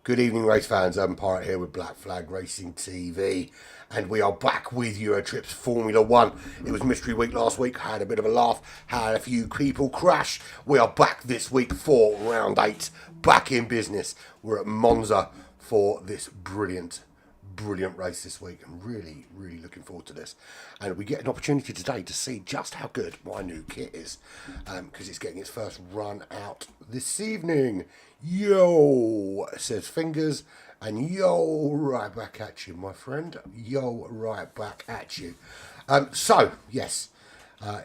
Good evening, race fans. I'm Pirate here with Black Flag Racing TV, and we are back with Euro Tripz Formula 1. It was Mystery Week last week, had a bit of a laugh, had a few people crash. We are back this week for round 8, back in business. We're at Monza for this brilliant race this week. I'm really looking forward to this, and we get an opportunity today to see just how good my new kit is, because it's getting its first run out this evening. Yo, says Fingers, and yo, right back at you, my friend. Yo, right back at you. So yes,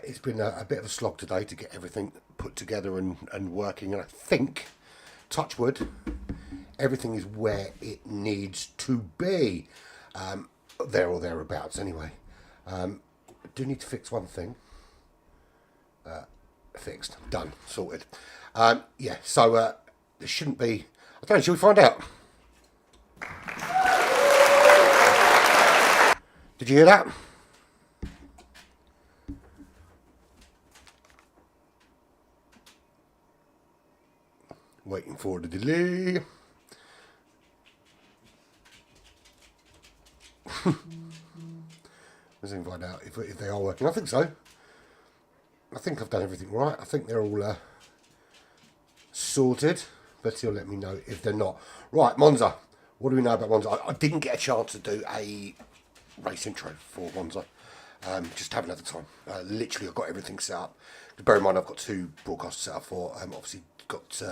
it's been a bit of a slog today to get everything put together and working, and I think, touch wood, everything is where it needs to be. There or thereabouts, anyway. I do need to fix one thing. Fixed. Done. Sorted. Yeah, so there shouldn't be... I don't know, shall we find out? Did you hear that? Waiting for the delay. Let's find out if they are working. I think so. I think I've done everything right. I think they're all sorted, but he'll let me know if they're not. Right, Monza. What do we know about Monza? I didn't get a chance to do a race intro for Monza. Just haven't had the time. Literally, I've got everything set up. Bear in mind, I've got 2 broadcasts set up for. Obviously, got...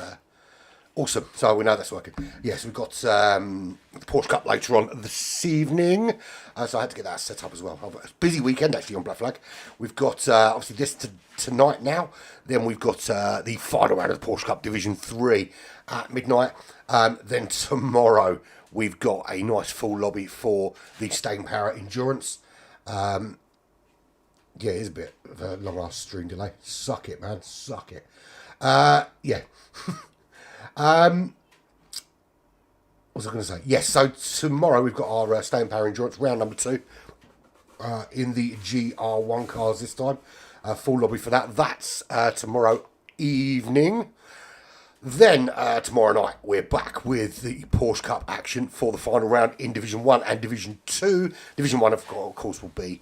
Awesome. So we know that's working. Yes, we've got the Porsche Cup later on this evening. So I had to get that set up as well. It's a busy weekend, actually, on Black Flag. We've got, obviously, this tonight now. Then we've got the final round of the Porsche Cup Division 3 at midnight. Then tomorrow, we've got a nice full lobby for the Staying Power Endurance. Yeah, it is a bit of a long-ass stream delay. Suck it, man. Suck it. Yeah. What was I going to say? Yes, so tomorrow we've got our Staying Power Endurance round number 2 in the GR1 cars this time. Full lobby for that. That's tomorrow evening. Then tomorrow night we're back with the Porsche Cup action for the final round in Division 1 and Division 2. Division 1, of course, will be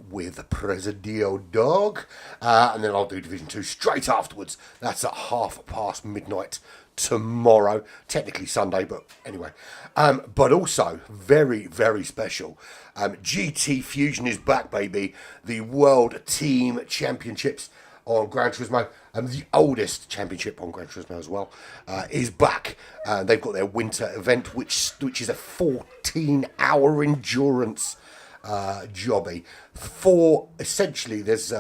with Presidio Dog. And then I'll do Division 2 straight afterwards. That's at midnight tomorrow. Technically Sunday, but anyway. But also, very special. GT Fusion is back, baby. The World Team Championships on Gran Turismo, the oldest championship on Gran Turismo as well, is back. They've got their winter event, which is a 14-hour endurance jobby. Essentially, there's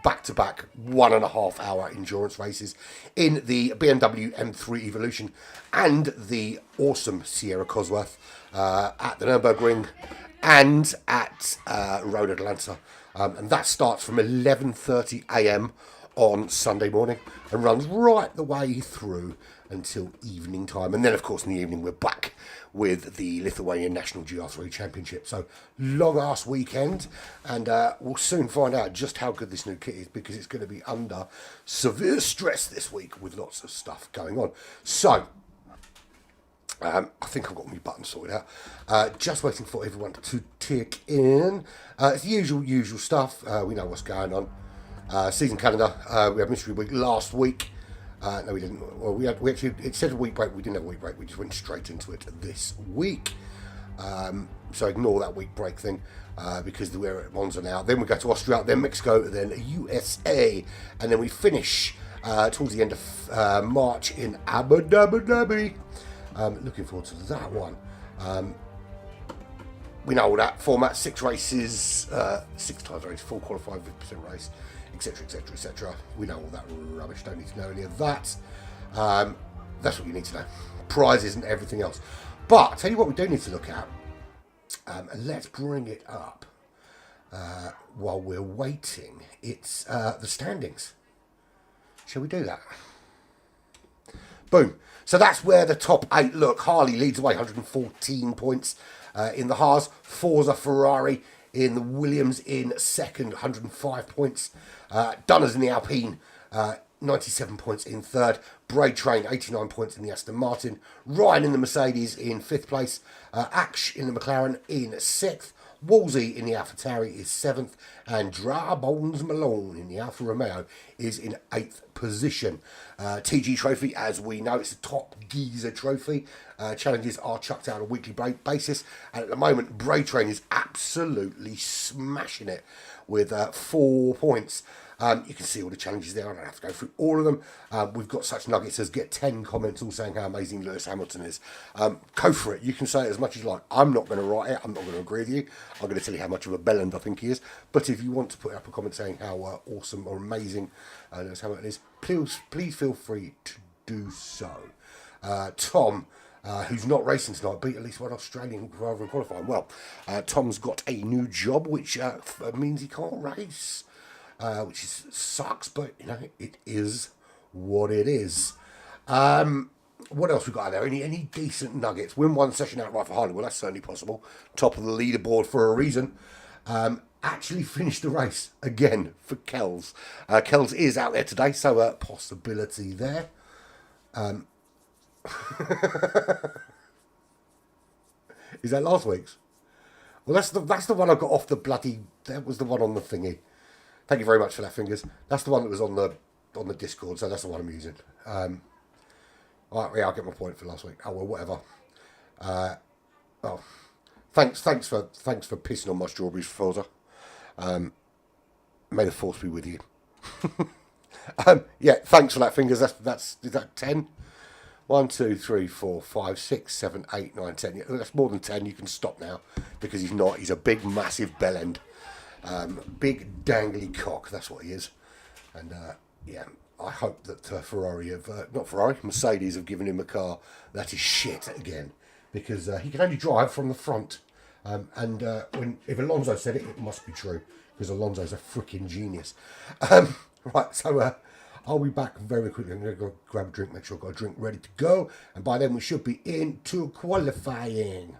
back-to-back 1.5-hour endurance races in the BMW M3 Evolution and the awesome Sierra Cosworth at the Nürburgring and at Road Atlanta. And that starts from 11:30 a.m. on Sunday morning and runs right the way through until evening time. And then, of course, in the evening, we're back with the Lithuanian National GR3 Championship. So, long-ass weekend. And we'll soon find out just how good this new kit is, because it's going to be under severe stress this week with lots of stuff going on. So, I think I've got my buttons sorted out. Just waiting for everyone to tick in. It's the usual stuff. We know what's going on. Season calendar. We had Mystery Week last week. No, we didn't. Well, we actually, it said a week break. We didn't have a week break. We just went straight into it this week. So ignore that week break thing, because we're at Monza now. Then we go to Austria, then Mexico, then USA, and then we finish towards the end of March in Abu Dhabi. Looking forward to that one. We know all that format: 6 races, 6 times race, full qualified, 50% race, etc. We know all that rubbish. Don't need to know any of that. That's what you need to know. Prizes and everything else. But I'll tell you what we do need to look at. And let's bring it up while we're waiting. It's the standings. Shall we do that? Boom. So that's where the top 8 look. Harley leads away, 114 points in the Haas. Forza Ferrari in the Williams in second, 105 points. Dunners in the Alpine 97 points in third. Braid Train, 89 points in the Aston Martin. Ryan in the Mercedes in fifth place. Ash in the McLaren in sixth. Wolsey in the AlphaTauri is seventh. And Drawbones Malone in the Alfa Romeo is in eighth position. TG Trophy, as we know, it's a top geezer trophy. Challenges are chucked out on a weekly basis. And at the moment, Braid Train is absolutely smashing it with 4 points. You can see all the challenges there. I don't have to go through all of them. We've got such nuggets as get 10 comments all saying how amazing Lewis Hamilton is. Go for it. You can say it as much as you like. I'm not going to write it. I'm not going to agree with you. I'm going to tell you how much of a bellend I think he is. But if you want to put up a comment saying how awesome or amazing Lewis Hamilton is, please feel free to do so. Tom, who's not racing tonight, beat at least one Australian driver in qualifying. Well, Tom's got a new job, which means he can't race. Which sucks, but you know it is what it is. What else we got out there? Any decent nuggets? Win one session outright for Harley. Well, that's certainly possible. Top of the leaderboard for a reason. Actually finished the race again for Kells. Kells is out there today, so possibility there. Is that last week's? Well, that's the one I got off the bloody. That was the one on the thingy. Thank you very much for that, Fingers. That's the one that was on the Discord, so that's the one I'm using. All right, yeah, I'll get my point for last week. Oh well, whatever. Thanks for pissing on my strawberries, Forza. May the force be with you. Yeah, thanks for that, Fingers. Is that 10? 1, 2, 3, 4, 5, 6, 7, 8, 9, 10. Yeah, that's more than 10. You can stop now because he's not. He's a big, massive bellend. Big dangly cock, that's what he is. And yeah, I hope that Mercedes have given him a car that is shit again, because he can only drive from the front. If Alonso said it, it must be true, because Alonso's a freaking genius. Right, so I'll be back very quickly. I'm going to go grab a drink, make sure I've got a drink ready to go, and by then we should be into qualifying.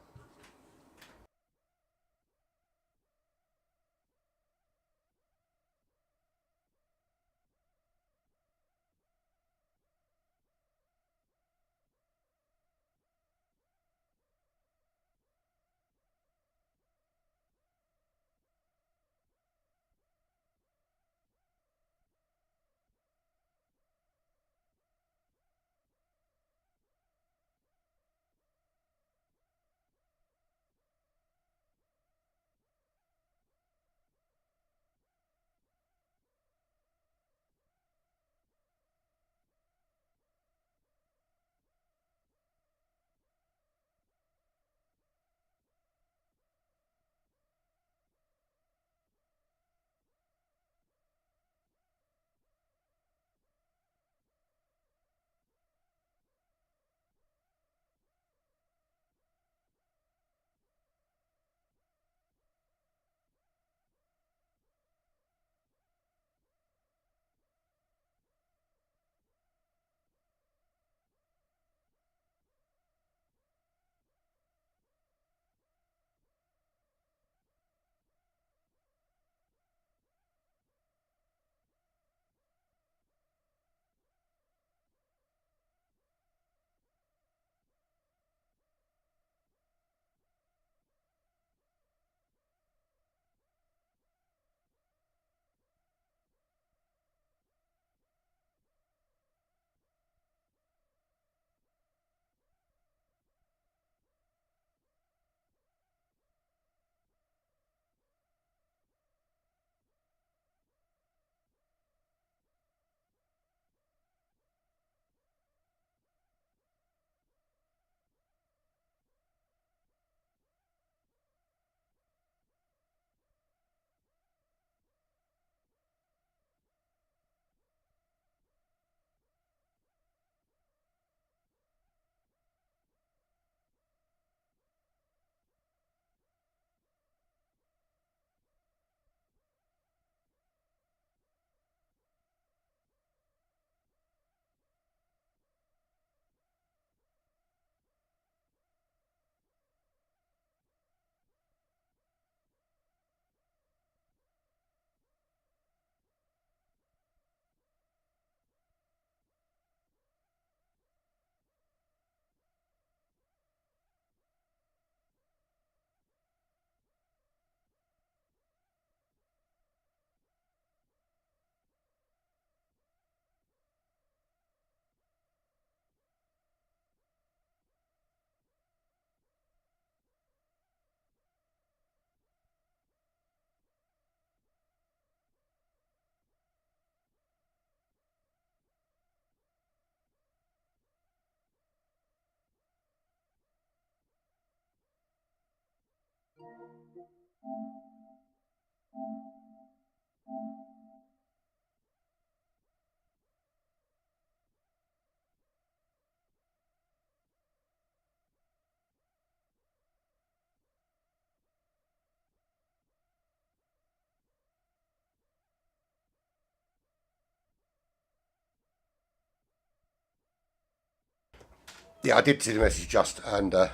Yeah, I did see the message just, and yeah,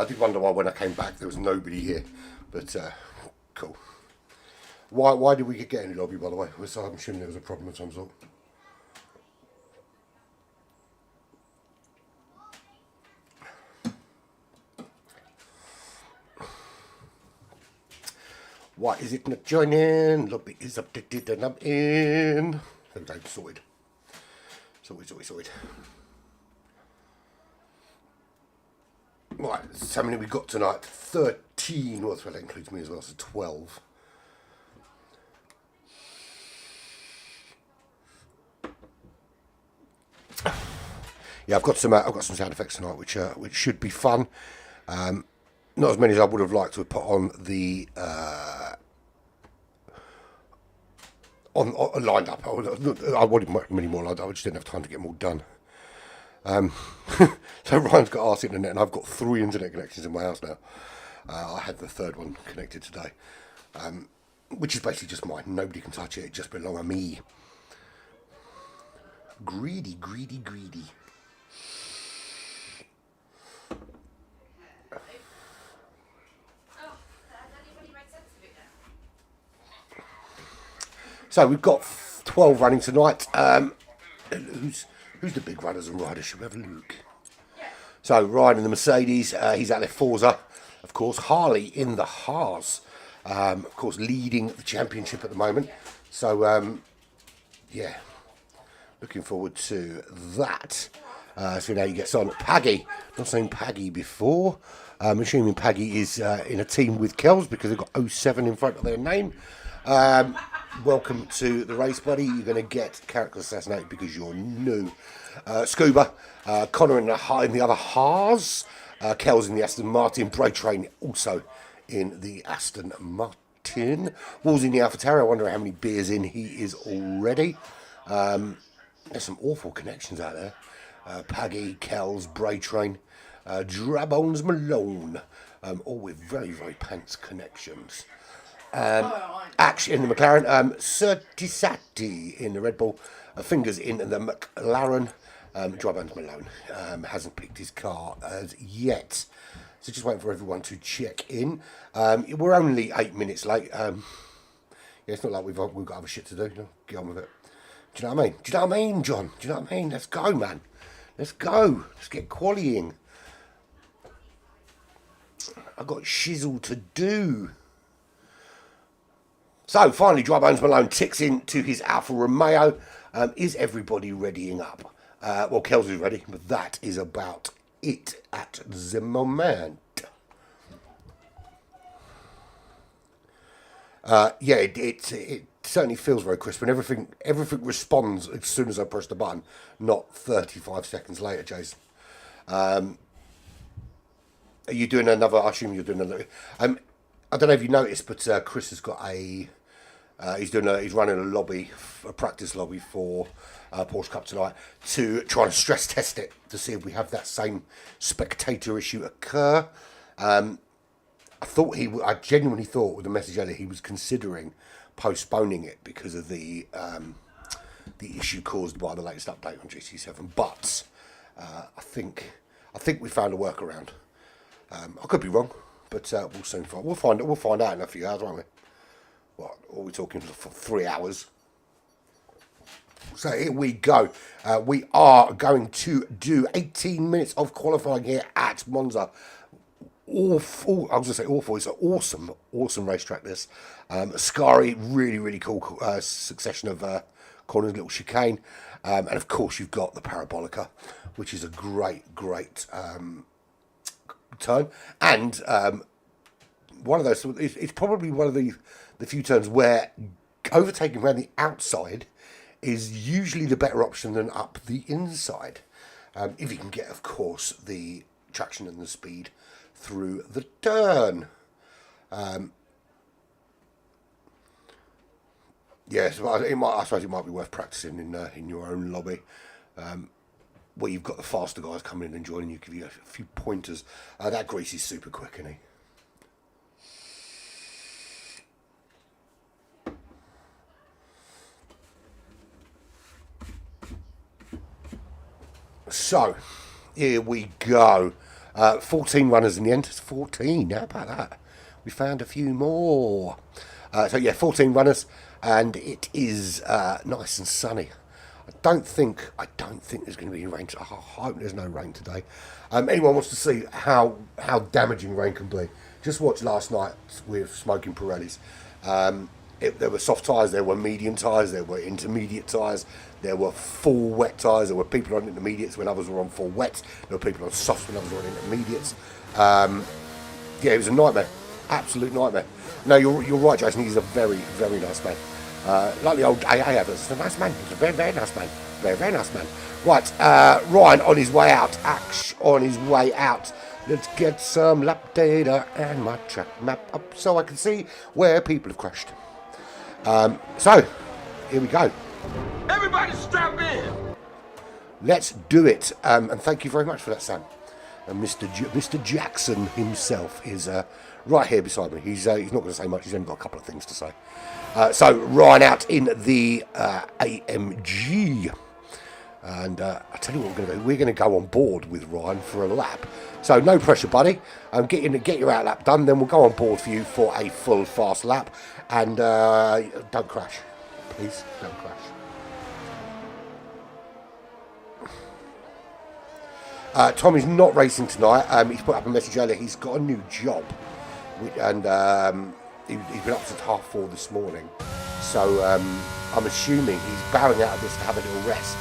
I did wonder why when I came back there was nobody here, but cool. Why did we get in the lobby, by the way? So I'm assuming there was a problem of some sort. Why is it not joining? Lobby is updated and I'm in. There we go, sorted. Sorted. Right, so how many we got tonight? 13. Well, that includes me as well, so 12. Yeah, I've got some sound effects tonight, which should be fun. Not as many as I would have liked to have put on the on lined up. I wanted many more lined up. I just didn't have time to get them all done. So Ryan's got arse internet, and I've got 3 internet connections in my house now. I had the 3rd one connected today, which is basically just mine. Nobody can touch it. It just belongs to me. Greedy. So we've got 12 running tonight. Who's the big runners and riders? Should we have a look? So Ryan in the Mercedes, he's out there Forza, of course. Harley in the Haas, of course, leading the championship at the moment. So yeah, looking forward to that. See how he gets on. Paggy, not seen Paggy before. I'm assuming Paggy is in a team with Kells because they've got 07 in front of their name. Welcome to the race, buddy. You're going to get character assassinated because you're new. Scuba, Connor in the other Haas, Kells in the Aston Martin, Bray Train also in the Aston Martin. Wolves in the AlphaTauri. I wonder how many beers in he is already. There's some awful connections out there. Paggy, Kells, Bray Train, Drabones Malone, all with very, very pants connections. Ash in the McLaren, Certisati in the Red Bull, Fingers in the McLaren, Drabones Malone hasn't picked his car as yet. So just waiting for everyone to check in. We're only 8 minutes late. Yeah, it's not like we've got other shit to do. You know, get on with it. Do you know what I mean? John? Do you know what I mean? Let's go, man. Let's go. Let's get qualying. I've got shizzle to do. So, finally, Drybones Malone ticks into his Alfa Romeo. Is everybody readying up? Well, Kells is ready, but that is about it at the moment. Yeah, it certainly feels very crisp, and everything responds as soon as I press the button, not 35 seconds later, Jason. Are you doing another? I assume you're doing another. I don't know if you noticed, but Chris has got he's running a practice lobby for Porsche Cup tonight to try and stress test it to see if we have that same spectator issue occur. I genuinely thought with the message earlier he was considering postponing it because of the issue caused by the latest update on GT7. But I think we found a workaround. I could be wrong, but we'll soon find. We'll find out in a few hours, won't we? What are we talking for 3 hours? So here we go. We are going to do 18 minutes of qualifying here at Monza. Awful. I was going to say awful. It's an awesome racetrack. This Scary, really cool succession of corners, little chicane, and of course you've got the Parabolica, which is a great turn, and one of those. It's probably one of the few turns where overtaking around the outside is usually the better option than up the inside, if you can get, of course, the traction and the speed through the turn. Yes, I suppose it might be worth practicing in your own lobby, where you've got the faster guys coming in and joining you, give you a few pointers. That grease is super quick, isn't he? So, here we go. 14 runners in the end. It's 14. How about that? We found a few more. So yeah, 14 runners, and it is nice and sunny. I don't think there's going to be rain. I hope there's no rain today. Anyone wants to see how damaging rain can be? Just watch last night with Smoking Pirellis. There were soft tyres, there were medium tyres, there were intermediate tyres, there were full wet tyres, there were people on intermediates when others were on full wets, there were people on soft when others were on intermediates. Yeah, it was a nightmare, absolute nightmare. No, you're right, Jason, he's a very, very nice man. Like the old AA adverts, he's a nice man, he's a very, very nice man, very, very nice man. Right, Ryan on his way out, Ash on his way out. Let's get some lap data and my track map up so I can see where people have crashed. So, here we go. Everybody strap in. Let's do it. And thank you very much for that, Sam. And Mr. Jackson himself is right here beside me. He's not going to say much. He's only got a couple of things to say. So, Ryan out in the AMG. And I tell you what we're going to do. We're going to go on board with Ryan for a lap. So no pressure, buddy. Get your out lap done. Then we'll go on board for you for a full fast lap. And don't crash, please. Don't crash. Tommy's not racing tonight. He's put up a message earlier. He's got a new job, and he's been up since 4:30 this morning. So I'm assuming he's bowing out of this to have a little rest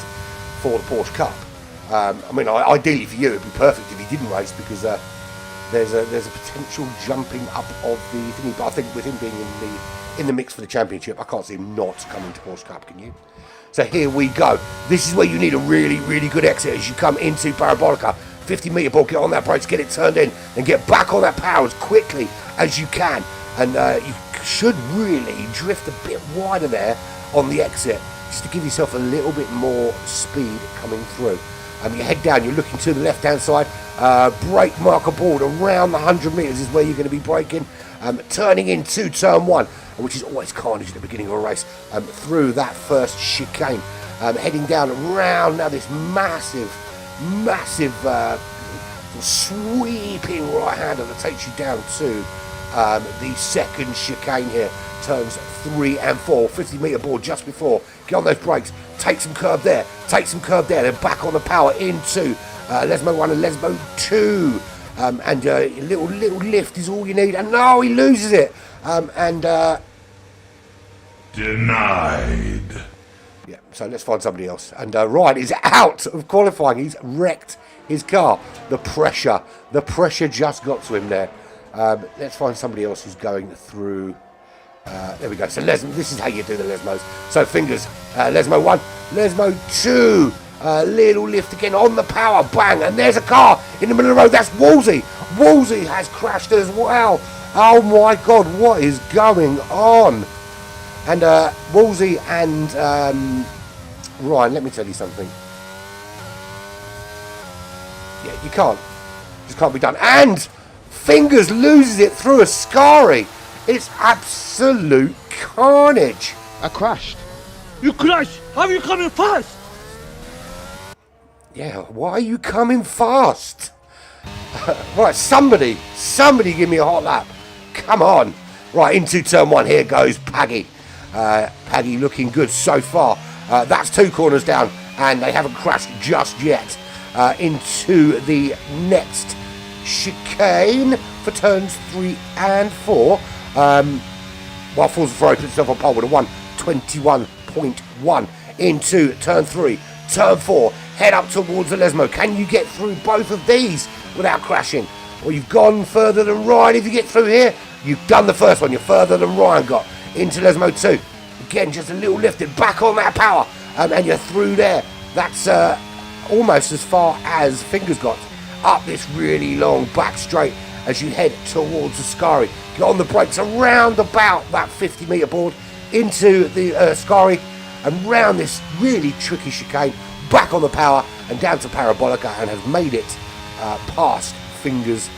for the Porsche Cup. I mean, ideally for you, it'd be perfect if he didn't race, because there's a potential jumping up of the thingy. But I think with him being in the mix for the championship, I can't see him not coming to Porsche Cup. Can you? So here we go. This is where you need a really, really good exit as you come into Parabolica. 50-metre ball, get on that brakes, get it turned in, and get back on that power as quickly as you can. And you should really drift a bit wider there on the exit, just to give yourself a little bit more speed coming through. You head down, you're looking to the left-hand side, brake marker board around the 100 metres is where you're going to be braking, turning into turn 1, which is always carnage at the beginning of a race, through that first chicane, heading down around now this massive sweeping right-hander that takes you down to the second chicane here, turns 3 and 4, 50-metre board just before, get on those brakes, take some curb there, then back on the power into Lesmo 1 and Lesmo 2, and a little lift is all you need, and no, he loses it, Denied. Yeah, so let's find somebody else. And Ryan is out of qualifying. He's wrecked his car. The pressure just got to him there. Let's find somebody else who's going through. There we go. So this is how you do the Lesmos. So fingers, Lesmo 1, Lesmo 2. Little lift again on the power, bang, and there's a car in the middle of the road. That's Woolsey. Woolsey has crashed as well. Oh my God, what is going on? And Woolsey and Ryan, let me tell you something. Yeah, you just can't be done. And Fingers loses it through a Scari. It's absolute carnage. I crashed. You crashed? How are you coming fast? Yeah, why are you coming fast? Right, somebody give me a hot lap. Come on. Right, into turn 1. Here goes Paggy. Paggy looking good so far. That's 2 corners down, and they haven't crashed just yet. Into the next chicane for turns 3 and 4. While Forza Ferrari puts itself on pole with a 1:21.1 into turn 3, turn 4. Head up towards the Lesmo. Can you get through both of these without crashing? Well, you've gone further than Ryan. If you get through here, you've done the first one. You're further than Ryan got. Into Lesmo 2. Again, just a little lifted back on that power. And you're through there. That's almost as far as Fingers got. Up this really long back straight. as you head towards the Scari. Get on the brakes around about that 50-metre board into the Scari and round this really tricky chicane, back on the power and down to Parabolica, and has made it past Fingers'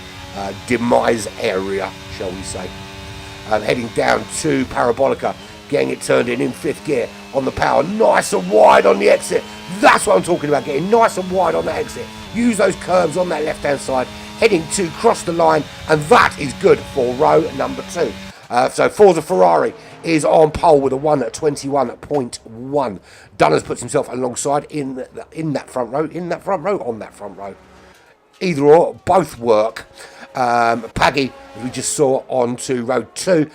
demise area, shall we say. Heading down to Parabolica, getting it turned in 5th gear on the power, nice and wide on the exit. That's what I'm talking about, getting nice and wide on the exit. Use those curves on that left hand side, heading to cross the line, and that is good for row number 2. So Forza Ferrari is on pole with a 1:21.1. Dunners puts himself alongside in that front row, on that front row. Either or, both work. Paggy, as we just saw, on to row 2,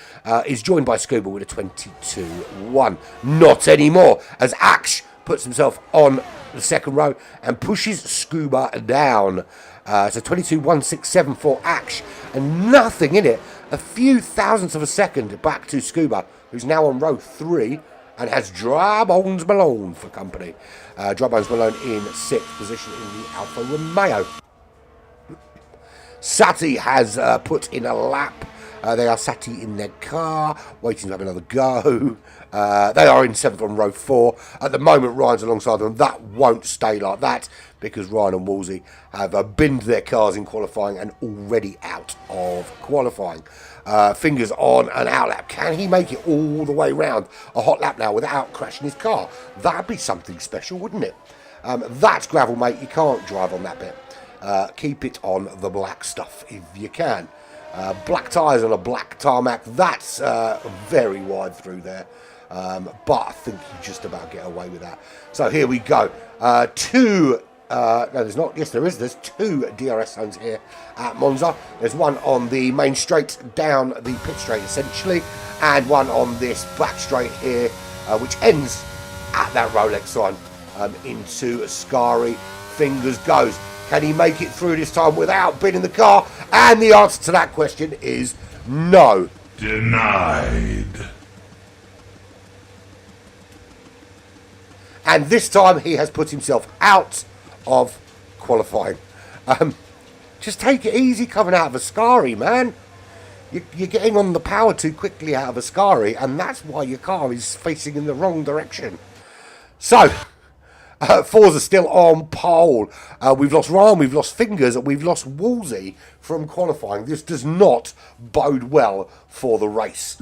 is joined by Scuba with a 22.1. Not anymore, as Ash puts himself on the second row and pushes Scuba down. So 22.167 for Ash, and nothing in it. A few thousandths of a second back to Scuba, who's now on row 3 and has Dry Bones Malone for company. Dry Bones Malone in 6th position in the Alfa Romeo. Sati has put in a lap. They are Sati in their car, waiting to have another go. They are in 7th on row 4. At the moment, Ryan's alongside them. That won't stay like that, because Ryan and Wolsey have binned their cars in qualifying and already out of qualifying. Fingers on an out lap. Can he make it all the way round a hot lap now without crashing his car? That'd be something special, wouldn't it? That's gravel, mate. You can't drive on that bit. Keep it on the black stuff if you can. Black tyres on a black tarmac, that's very wide through there. But I think you just about get away with that. So here we go. No, there's not. Yes, there is. There's 2 DRS zones here at Monza. There's one on the main straight down the pit straight, essentially, and one on this back straight here, which ends at that Rolex sign into Scari. Fingers goes. Can he make it through this time without binning the car? And the answer to that question is no. Denied. And this time he has put himself out of qualifying. Just take it easy coming out of a Scari, man. You're getting on the power too quickly out of a Scari, and that's why your car is facing in the wrong direction. So, Forza still on pole. We've lost Ryan, we've lost Fingers, and we've lost Wolsey from qualifying. This does not bode well for the race.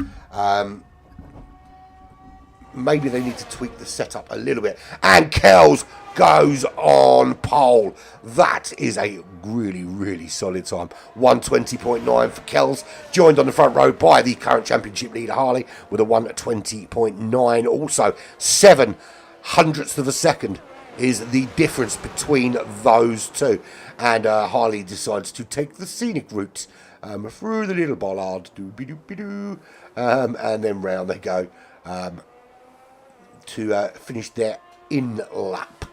Maybe they need to tweak the setup a little bit. And Kells goes on pole. That is a really, really solid time. 1:20.9 for Kells, joined on the front row by the current championship leader Harley with a 1:20.9. Also, 0.07 of a second is the difference between those two. And Harley decides to take the scenic route through the little bollard, and then round they go to finish their in lap.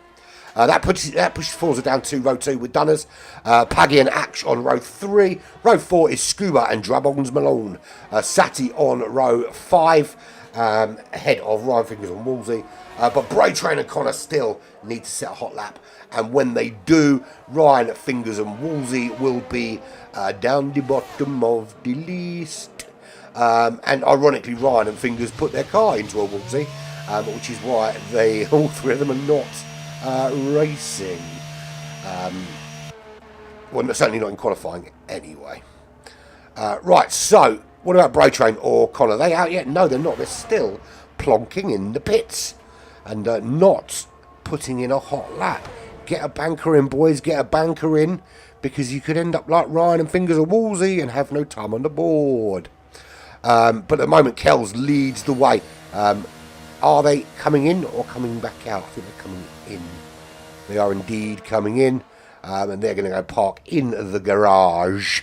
That pushes Forza down to row 2 with Dunners. Paggy and Ash on row 3. Row 4 is Scuba and Drabons Malone. Sati on row 5, ahead of Ryan Fingers and Wolsey. But Bray Train and Connor still need to set a hot lap. And when they do, Ryan Fingers and Wolsey will be down the bottom of the list. And ironically, Ryan and Fingers put their car into a Wolsey, which is why all 3 of them are not racing. Well, certainly not in qualifying anyway. Right, so what about Bray Train or Connor? Are they out yet? No, they're not. They're still plonking in the pits and not putting in a hot lap. Get a banker in, boys. Get a banker in, because you could end up like Ryan and Fingers or Wolsey and have no time on the board. But at the moment, Kells leads the way. Are they coming in or coming back out? I think they're coming in. They are indeed coming in. And they're going to go park in the garage.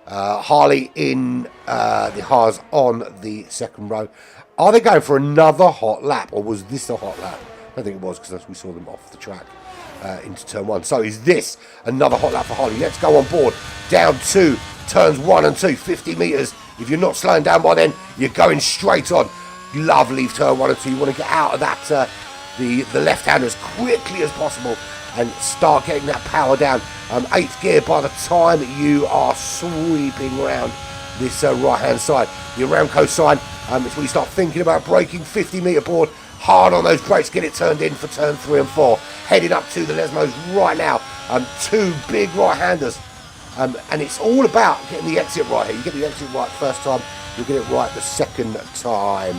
Harley in the Haas on the second row. Are they going for another hot lap, or was this a hot lap? I don't think it was, because we saw them off the track into turn 1. So is this another hot lap for Harley? Let's go on board. Down to turns 1 and 2, 50 metres. If you're not slowing down by then, you're going straight on. Lovely turn 1 and 2. You want to get out of that the left-hander as quickly as possible and start getting that power down. 8th gear by the time you are sweeping around this right-hand side. The Aramco sign, it's when you start thinking about braking. 50-metre board, hard on those brakes, get it turned in for turn 3 and 4. Heading up to the Lesmos right now. 2 big right-handers. And it's all about getting the exit right here. You get the exit right first time, you'll get it right the second time.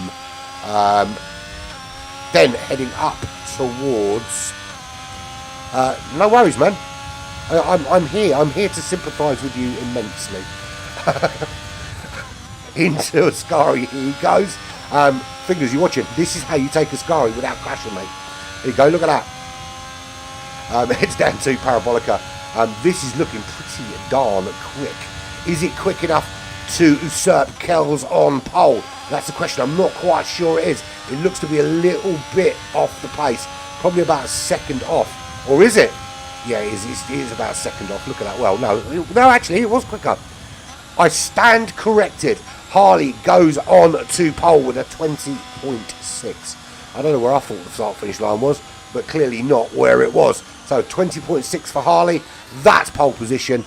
Then heading up towards... no worries, man. I'm here to sympathise with you immensely. Into Ascari, here he goes. Fingers, you're watching. This is how you take Ascari without crashing, mate. There you go, look at that. Heads down to Parabolica. This is looking pretty darn quick. Is it quick enough to usurp Kells on pole? That's the question. I'm not quite sure it is. It looks to be a little bit off the pace. Probably about a second off. Or is it? Yeah, it is about a second off. Look at that. Well, no, actually, it was quicker. I stand corrected. Harley goes on to pole with a 20.6. I don't know where I thought the start-finish line was, but clearly not where it was. So 20.6 for Harley. That's pole position.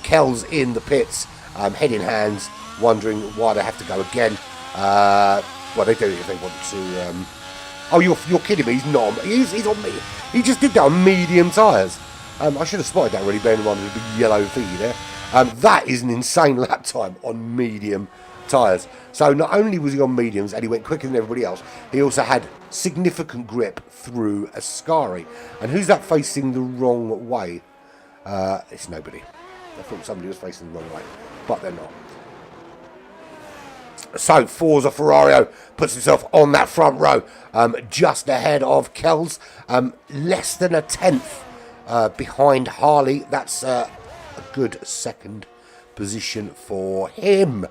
Kells in the pits, head in hands, wondering why they have to go again. Well, they do if they want to. Oh, you're kidding me? He's not. He's on me. He just did that on medium tyres. I should have spotted that really, bearing in mind the big yellow thingy there. That is an insane lap time on medium tyres. So not only was he on mediums and he went quicker than everybody else, he also had significant grip through Ascari. And who's that facing the wrong way? It's nobody. I thought somebody was facing the wrong way, but they're not. So Forza Ferrario puts himself on that front row, just ahead of Kells, less than a tenth behind Harley. That's a good second position for him.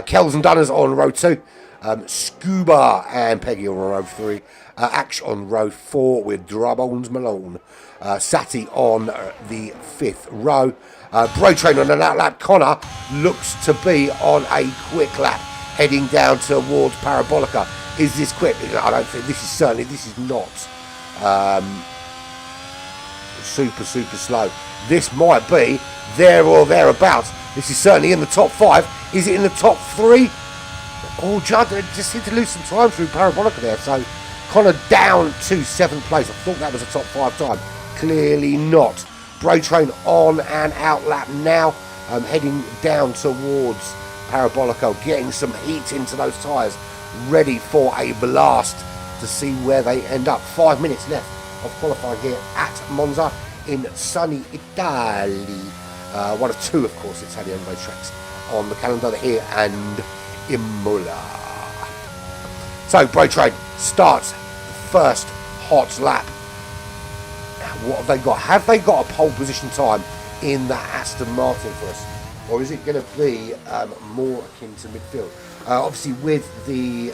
Kells and Dunners on row 2. Scuba and Peggy on row 3. Ash on row 4 with Drabbones Malone. Sati on the 5th row. Bro Train on an outlap. Connor looks to be on a quick lap, heading down towards Parabolica. Is this quick? I don't think this is not super slow. This might be there or thereabouts. This is certainly in the top 5. Is it in the top 3? Oh, Judd just seemed to lose some time through Parabolica there. So Connor down to 7th place. I thought that was a top 5 time. Clearly not. Bro Train on an outlap now, heading down towards Parabolica, getting some heat into those tyres, ready for a blast to see where they end up. 5 minutes left of qualifying here at Monza in sunny Italy. One of 2, of course, Italian road tracks on the calendar here, and Imola. So Bro Train starts the first hot lap. What have they got? Have they got a pole position time in the Aston Martin for us? Or is it going to be more akin to midfield? Obviously, with the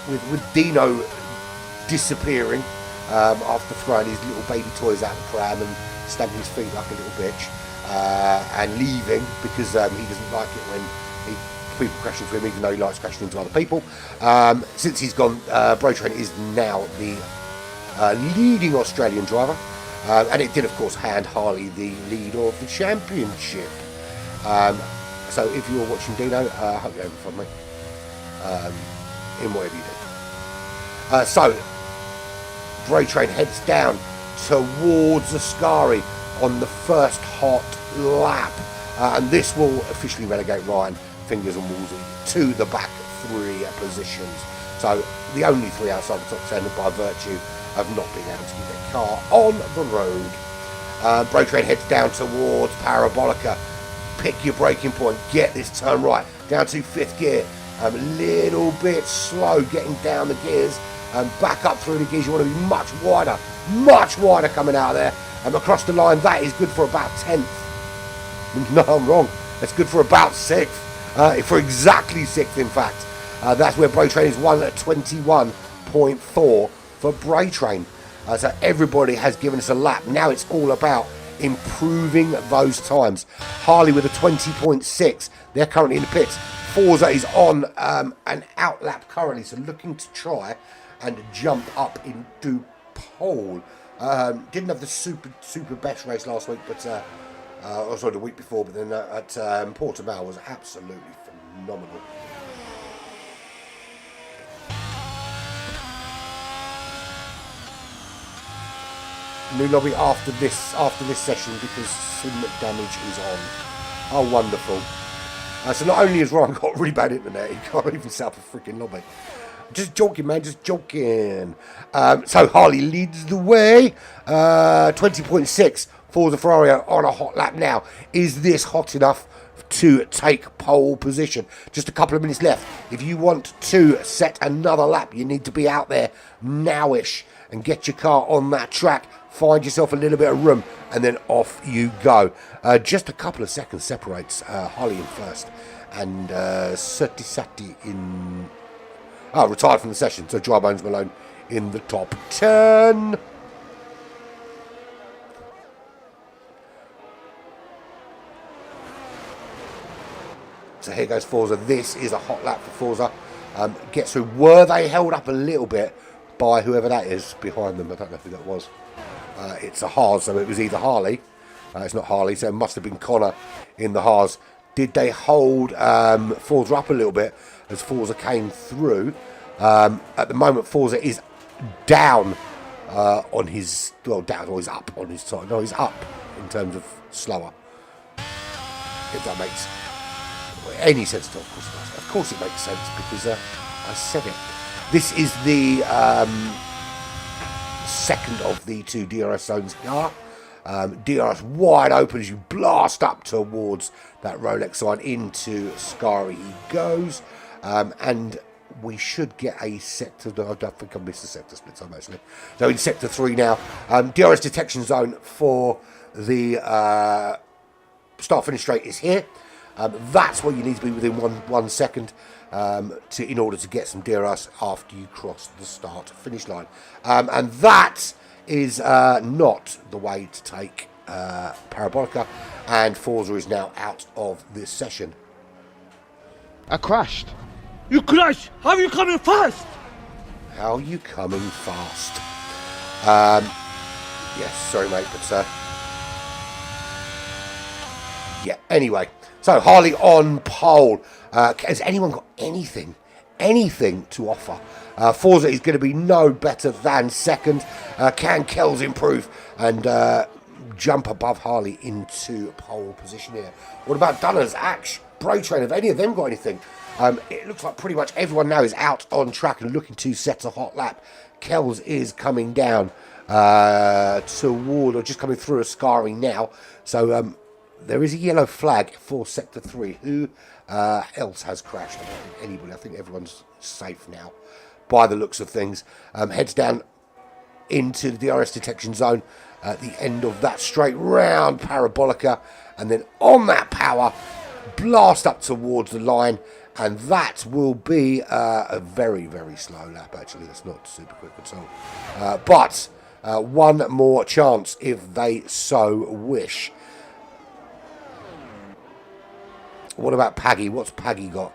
with Dino disappearing after throwing his little baby toys out of the pram and stamping his feet like a little bitch, and leaving because he doesn't like it when people crash into him, even though he likes crashing into other people. Since he's gone, Bro Train is now the leading Australian driver. And it did, of course, hand Harley the lead of the championship. So if you're watching Dino, I hope you're having fun, mate. In whatever you do. So, Bro Train heads down towards Ascari on the first hot lap. And this will officially relegate Ryan, Fingers and Woolsey to the back 3 positions. So, the only 3 outside the top 10 by virtue of not being able to get their car on the road. Bro Train heads down towards Parabolica. Pick your braking point, get this turn right. Down to 5th gear. A little bit slow getting down the gears. Back up through the gears. You want to be much wider coming out of there. Across the line, that is good for about 10th. No, I'm wrong. That's good for about 6th. For exactly 6th, in fact. That's where Bro Train is 1:21.4. for Bro Train. So everybody has given us a lap. Now it's all about improving those times. Harley with a 20.6. They're currently in the pits. Forza is on an outlap currently, so looking to try and jump up into pole. Didn't have the super best race last week, but sorry, the week before, but then at Portimao was absolutely phenomenal. New lobby after this session because sim damage is on. Oh, wonderful. So not only has Ryan got really bad internet, he can't even set up a freaking lobby. Just joking, man, just joking. So Harley leads the way. 20.6 for the Ferrari on a hot lap now. Is this hot enough to take pole position? Just a couple of minutes left. If you want to set another lap, you need to be out there nowish and get your car on that track. Find yourself a little bit of room, and then off you go. Just a couple of seconds separates Harley in first, and Sati in... Oh, retired from the session, so Dry Bones Malone in the top 10. So here goes Forza. This is a hot lap for Forza. Gets through. Were they held up a little bit by whoever that is behind them? I don't know who that was. It's a Haas, so it was either Harley. It's not Harley, so it must have been Connor in the Haas. Did they hold Forza up a little bit as Forza came through? At the moment, Forza is down on his... Well, down, or he's up on his time. No, he's up in terms of slower. If that makes any sense to, of course it does. Of course it makes sense, because I said it. This is the second of the two DRS zones here. DRS wide open as you blast up towards that Rolex sign into Scari he goes. And we should get a sector... I don't think I missed the sector split time actually. So in sector 3 now. DRS detection zone for the start-finish straight is here. That's where you need to be within one second in order to get some DRS after you cross the start-finish line. And that is not the way to take Parabolica, and Forza is now out of this session. I crashed. You crashed! How are you coming fast? How are you coming fast? Yes, sorry mate, but yeah, anyway. So Harley on pole. Has anyone got anything to offer? Forza is going to be no better than second. Can Kells improve and jump above Harley into pole position here? What about Dunners, Ash, Bray Train? Have any of them got anything? It looks like pretty much everyone now is out on track and looking to set a hot lap. Kells is coming down toward, or just coming through a scarring now. So there is a yellow flag for Sector 3. Who else has crashed? I don't think anybody. I think everyone's safe now by the looks of things. Heads down into the DRS detection zone at the end of that straight round Parabolica. And then on that power, blast up towards the line. And that will be a very, very slow lap, actually. That's not super quick at all. But one more chance if they so wish. What about Paggy? What's Paggy got?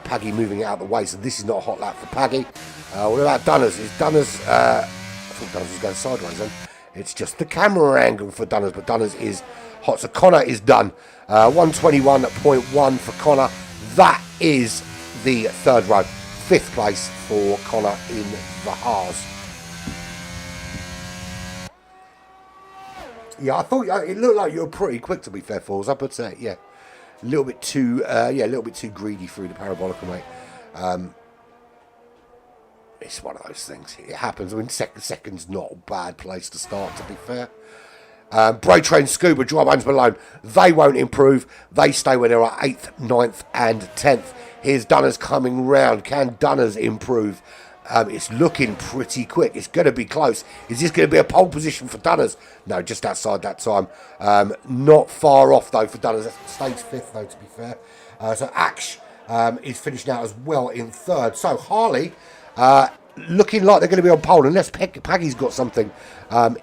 Paggy moving out of the way, so this is not a hot lap for Paggy. What about Dunners? Is Dunners... I thought Dunners was going sideways then. It's just the camera angle for Dunners, but Dunners is hot. So Connor is done. 121.1 for Connor. That is the third row. 5th place for Connor in the Haas. Yeah, I thought it looked like you were pretty quick, to be fair, Forza, but yeah. A little bit too, a little bit too greedy through the Parabolica, mate. It's one of those things. It happens. I mean, second's not a bad place to start, to be fair. Bray Train, Scuba, Dry Bones Malone, they won't improve. They stay where they're at 8th, 9th, and 10th. Here's Dunners coming round. Can Dunners improve? It's looking pretty quick. It's going to be close. Is this going to be a pole position for Dunners? No, just outside that time. Not far off, though, for Dunners. Stays 5th, though, to be fair. So Ash is finished now as well in 3rd. So Harley looking like they're going to be on pole, unless Paggy's got something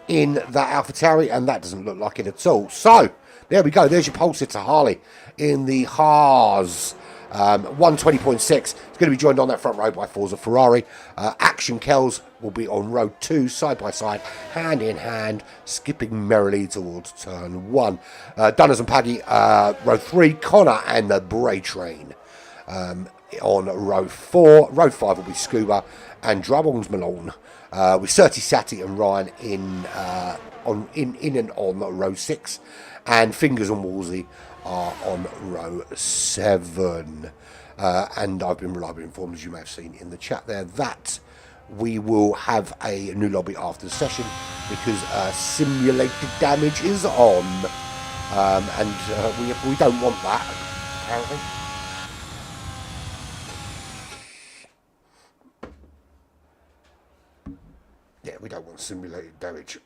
in that AlphaTauri, and that doesn't look like it at all. So there we go. There's your pole sitter, Harley, in the Haas. 120.6 is going to be joined on that front row by Forza Ferrari. Action Kells will be on row 2, side by side, hand in hand, skipping merrily towards turn 1. Dunners and Paggy, row 3, Connor and the Bray Train on row 4. Row 5 will be Scuba and Drabons Malone, with Certi Sati and Ryan in and on row 6, and Fingers and Wolsey are on row 7. And I've been reliably informed, as you may have seen in the chat there, that we will have a new lobby after the session because simulated damage is on, and we don't want that, apparently. Yeah, we don't want simulated damage.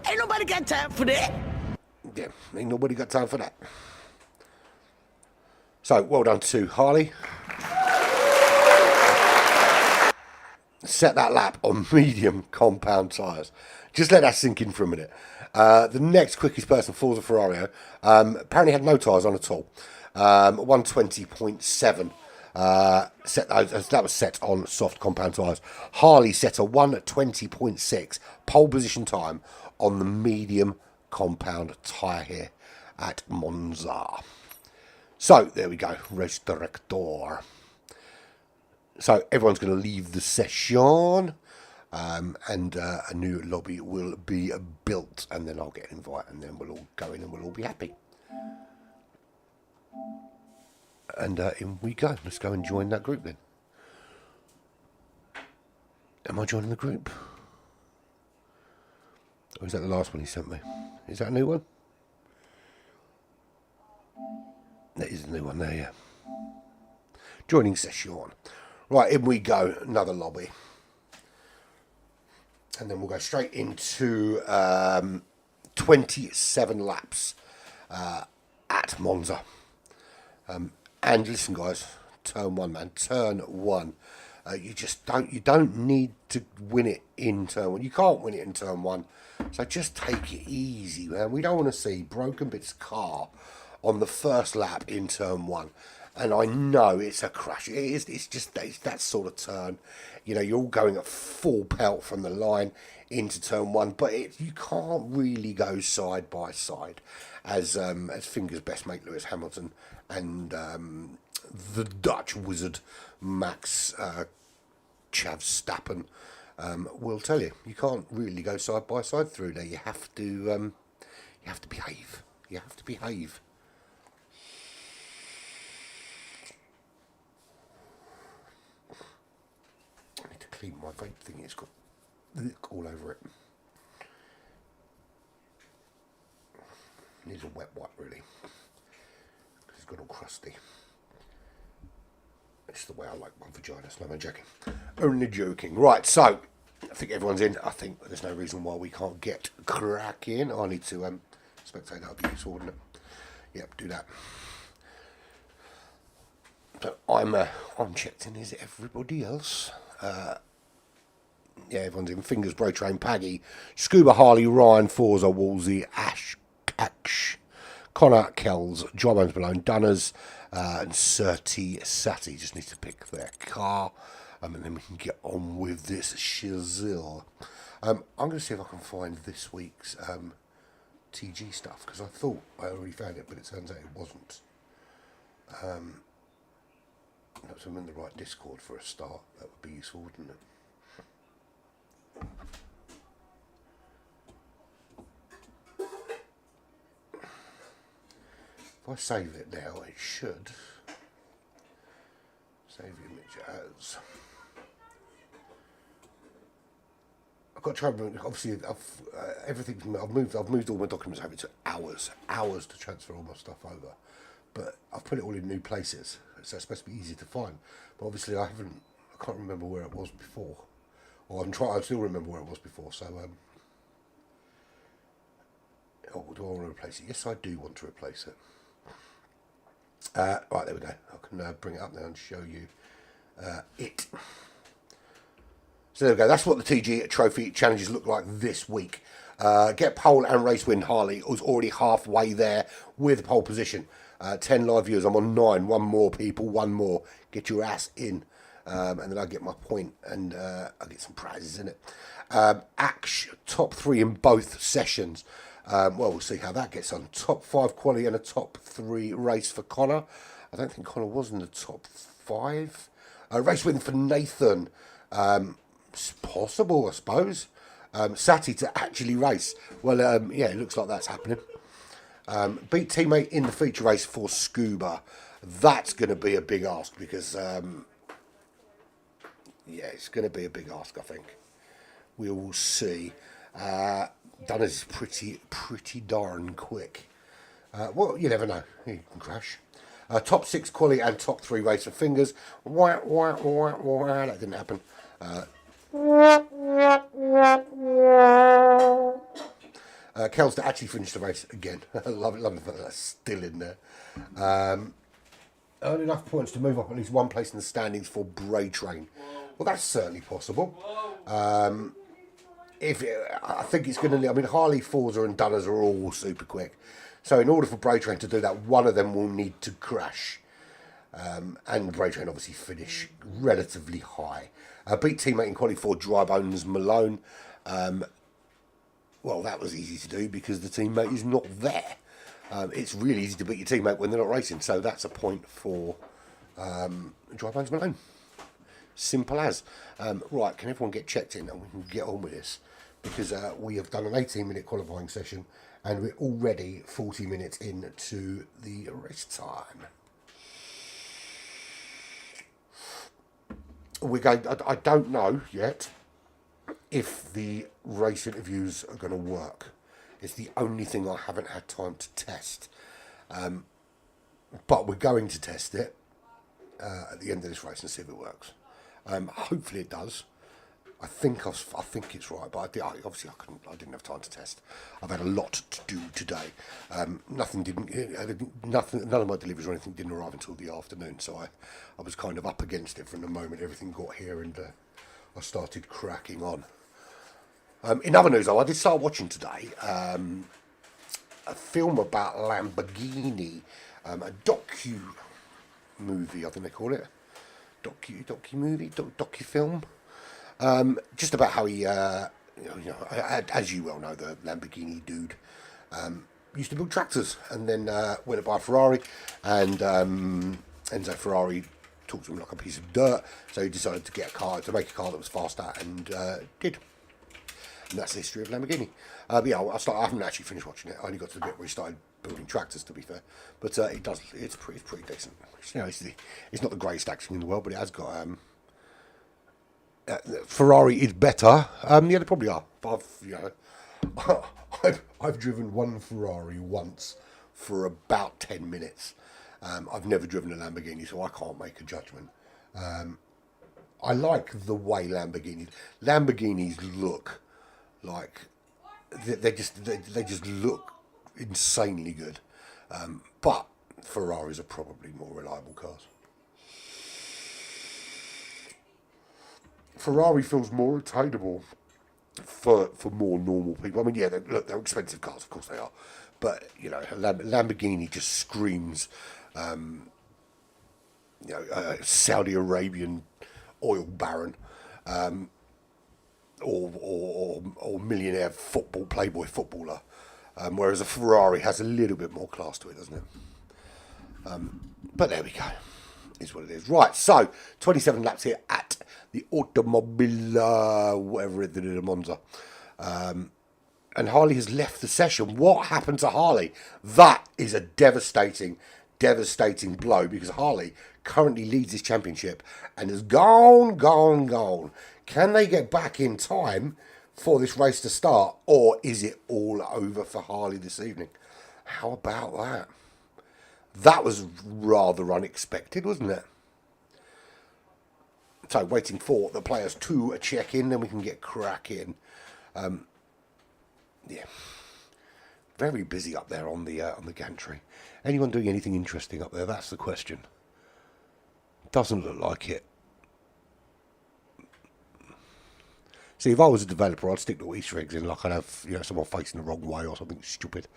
Ain't nobody got time for that. Yeah, ain't nobody got time for that. So, well done to Harley. Set that lap on medium compound tyres. Just let that sink in for a minute. The next quickest person, Forza Ferrari, apparently had no tyres on at all. 120.7. That was set on soft compound tyres. Harley set a 120.6 pole position time on the medium compound tyre here at Monza. So there we go, race director. So everyone's going to leave the session, and a new lobby will be built, and then I'll get an invite, and then we'll all go in and we'll all be happy. And in we go. Let's go and join that group then. Am I joining the group? Or is that the last one he sent me? Is that a new one? That is a new one there, yeah. Joining session. Right, in we go. Another lobby. And then we'll go straight into 27 laps at Monza. And listen, guys, turn 1, man. Turn 1. You don't need to win it in turn 1. You can't win it in turn 1. So just take it easy, man. We don't want to see broken bits car on the first lap in turn 1. And I know it's a crash. It's that sort of turn. You know, you're all going at full pelt from the line into turn 1, but you can't really go side by side as Finger's best mate Lewis Hamilton and the Dutch wizard Max Verstappen will tell you. You can't really go side by side through there. You have to behave. You have to behave. I need to clean my vape thing. It's got all over it. Needs a wet wipe, really, because it's got all crusty. It's the way I like my vagina. No, I'm joking. Only joking. Right, so I think everyone's in. I think there's no reason why we can't get cracking. I need to spectate. That'll be useful, wouldn't it? Yep, do that. So I'm checked in. Is it everybody else? Yeah, everyone's in. Fingers, Bro Train, Paggy, Scuba, Harley, Ryan, Forza, Wolsey, Ash, Connor, Kells, John Bones Malone, Dunners, and Certi Sati. Just need to pick their car, and then we can get on with this shizzle. I'm going to see if I can find this week's TG stuff, because I thought I already found it, but it turns out it wasn't. Perhaps I'm in the right Discord for a start. That would be useful, wouldn't it? If I save it now, it should save image as. I've got to try and remember, obviously I've moved all my documents over to hours to transfer all my stuff over, but I've put it all in new places, so it's supposed to be easy to find. But obviously I can't remember where it was before, or I still remember where it was before. So do I want to replace it? Yes, I do want to replace it. Right, there we go. I can bring it up now and show you it. So there we go. That's what the TG Trophy challenges look like this week. Get pole and race win. Harley was already halfway there with pole position. 10 live viewers. I'm on 9. One more, people. One more. Get your ass in. And then I get my point, and I get some prizes in it. Top 3 in both sessions. Well, we'll see how that gets on. Top 5 quality and a top 3 race for Connor. I don't think Connor was in the top 5. Race win for Nathan. It's possible, I suppose. Sati to actually race. Well, yeah, it looks like that's happening. Beat teammate in the feature race for Scuba. That's going to be a big ask because, yeah, it's going to be a big ask, I think. We will see. Dunners is pretty darn quick. Well, you never know. He can crash. Top 6 quality and top 3 race for Fingers. That didn't happen. Kel's to actually finish the race again. love it that that's still in there. Earn enough points to move up at least one place in the standings for Bray Train. Well, that's certainly possible. I think it's going to. I mean, Harley, Forza, and Dunners are all super quick. So in order for Bray Train to do that, one of them will need to crash. And Bray Train obviously finish relatively high. Beat teammate in quality for Dry Bones Malone. Well, that was easy to do because the teammate is not there. It's really easy to beat your teammate when they're not racing. So that's a point for Dry Bones Malone. Simple as. Right, can everyone get checked in and we can get on with this? Because we have done an 18-minute qualifying session and we're already 40 minutes into the race time. We're going. I don't know yet if the race interviews are going to work. It's the only thing I haven't had time to test. But we're going to test it at the end of this race and see if it works. Hopefully it does. I think it's right, but obviously I didn't have time to test. I've had a lot to do today. None of my deliveries or anything didn't arrive until the afternoon, so I was kind of up against it from the moment everything got here, and I started cracking on. In other news, though, I did start watching today a film about Lamborghini, a docu-movie, I think they call it. Docu-film. Just about how he, as you well know, the Lamborghini dude used to build tractors and then went to buy a Ferrari, and Enzo Ferrari talked to him like a piece of dirt, so he decided to make a car that was faster, and did. And that's the history of Lamborghini. But yeah, I haven't actually finished watching it. I only got to the bit where he started building tractors, to be fair. But it's pretty decent. It's not the greatest action in the world, but it has got. Ferrari is better. Yeah, they probably are. But I've driven one Ferrari once for about 10 minutes. I've never driven a Lamborghini, so I can't make a judgment. I like the way Lamborghinis look like they just look insanely good. But Ferraris are probably more reliable cars. Ferrari feels more attainable for more normal people. I mean, yeah, they're expensive cars, of course they are. But, Lamborghini just screams, Saudi Arabian oil baron, or millionaire playboy footballer. Whereas a Ferrari has a little bit more class to it, doesn't it? But there we go. Is what it is. Right, so 27 laps here at the Automobile, whatever it is, in Monza. And Harley has left the session. What happened to Harley? That is a devastating blow, because Harley currently leads this championship and is gone. Can they get back in time for this race to start, or is it all over for Harley this evening? How about that? That was rather unexpected, wasn't it? So, waiting for the players to check in, then we can get cracking. Yeah, very busy up there on the gantry. Anyone doing anything interesting up there? That's the question. Doesn't look like it. See, if I was a developer, I'd stick the Easter eggs in, like I'd have someone facing the wrong way or something stupid.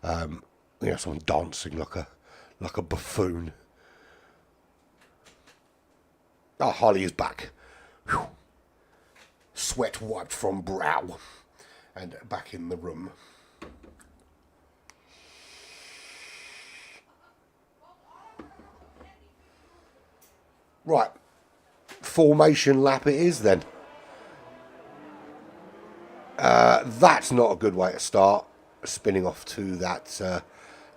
Someone dancing like like a buffoon. Oh, Harley is back. Whew. Sweat wiped from brow. And back in the room. Right. Formation lap it is then. That's not a good way to start. Spinning off to that,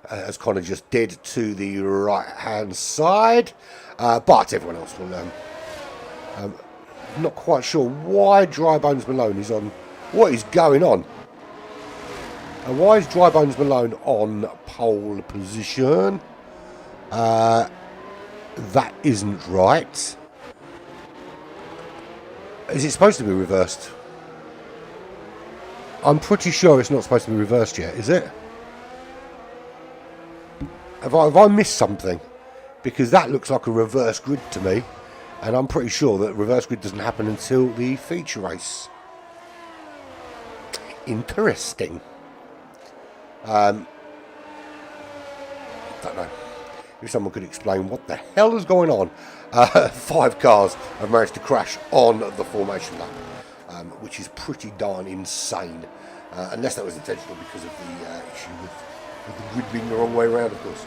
as Connor just did, to the right-hand side. But everyone else will learn. Not quite sure why Dry Bones Malone is on. What is going on? And why is Dry Bones Malone on pole position? That isn't right. Is it supposed to be reversed? I'm pretty sure it's not supposed to be reversed yet, is it? Have I missed something? Because that looks like a reverse grid to me. And I'm pretty sure that reverse grid doesn't happen until the feature race. Interesting. Don't know. If someone could explain what the hell is going on. 5 cars have managed to crash on the formation lap. Which is pretty darn insane. Unless that was intentional because of the issue with the grid being the wrong way around, of course.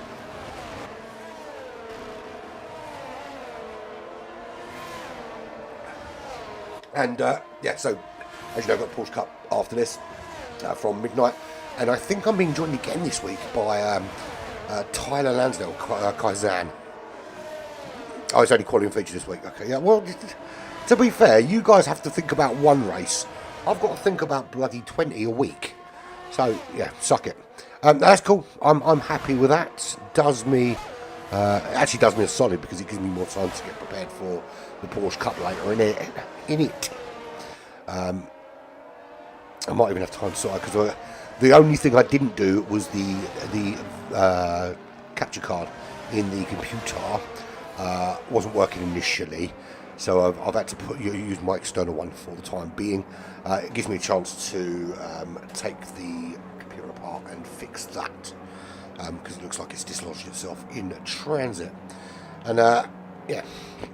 And yeah, so as you know, I've got Porsche Cup after this from midnight, and I think I'm being joined again this week by Tyler Lansdale, Kaizen. Oh, it's only qualifying feature this week. Okay, yeah. Well, to be fair, you guys have to think about one race. I've got to think about bloody 20 a week. So yeah, suck it. That's cool. I'm happy with that. Does me actually does me a solid because it gives me more time to get prepared for the Porsche Cup later in it. I might even have time to sort because the only thing I didn't do was the capture card in the computer wasn't working initially, so I've had to use my external one for the time being. It gives me a chance to take the computer apart and fix that because it looks like it's dislodged itself in transit. And yeah,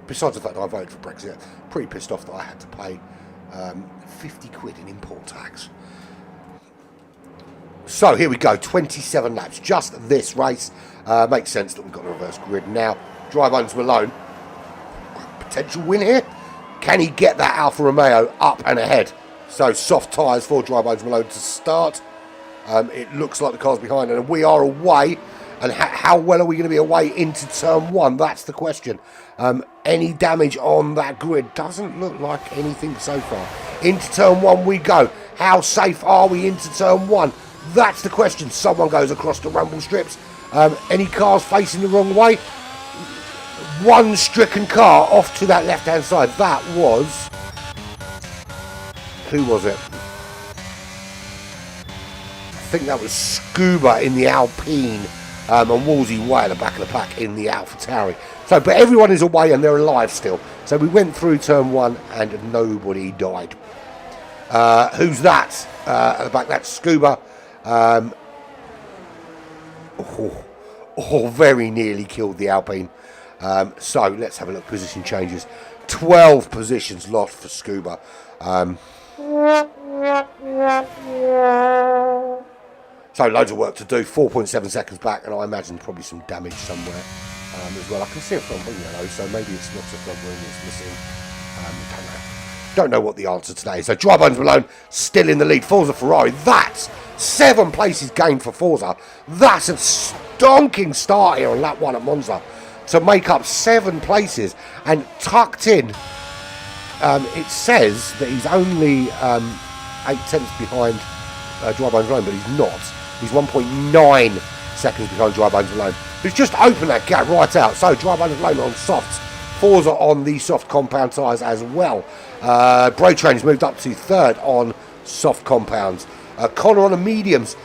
besides the fact that I voted for Brexit, pretty pissed off that I had to pay 50 quid in import tax. So here we go, 27 laps, just this race. Makes sense that we've got a reverse grid now. Dry Bones Malone, potential win here. Can he get that Alfa Romeo up and ahead? So soft tyres for Dry Bones Malone to start. It looks like the car's behind, and we are away. And how well are we going to be away into turn 1? That's the question. Any damage on that grid? Doesn't look like anything so far. Into turn 1 we go. How safe are we into turn 1? That's the question. Someone goes across the rumble strips. Any cars facing the wrong way? One stricken car off to that left-hand side. That was... Who was it? I think that was Scuba in the Alpine. And Wolsey way at the back of the pack in the AlphaTauri. So, but everyone is away and they're alive still. So we went through turn 1 and nobody died. Who's that? At the back, that's Scuba. Very nearly killed the Alpine. So let's have a look. Position changes. 12 positions lost for Scuba. So loads of work to do. 4.7 seconds back, and I imagine probably some damage somewhere as well. I can see a front wing yellow, so maybe it's not a front wing it's missing. Don't know what the answer today is. So Dry Bones Malone still in the lead. Forza Ferrari. That's 7 places gained for Forza. That's a stonking start here on lap 1 at Monza to make up 7 places. And tucked in, it says that he's only 8 tenths behind Dry Bones Malone, but he's not. He's 1.9 seconds behind Dry Bones Malone, who's just opened that gap right out. So Dry Bones Malone on softs. Forza on the soft compound tyres as well. Bray Train's moved up to 3rd on soft compounds. Connor on the mediums.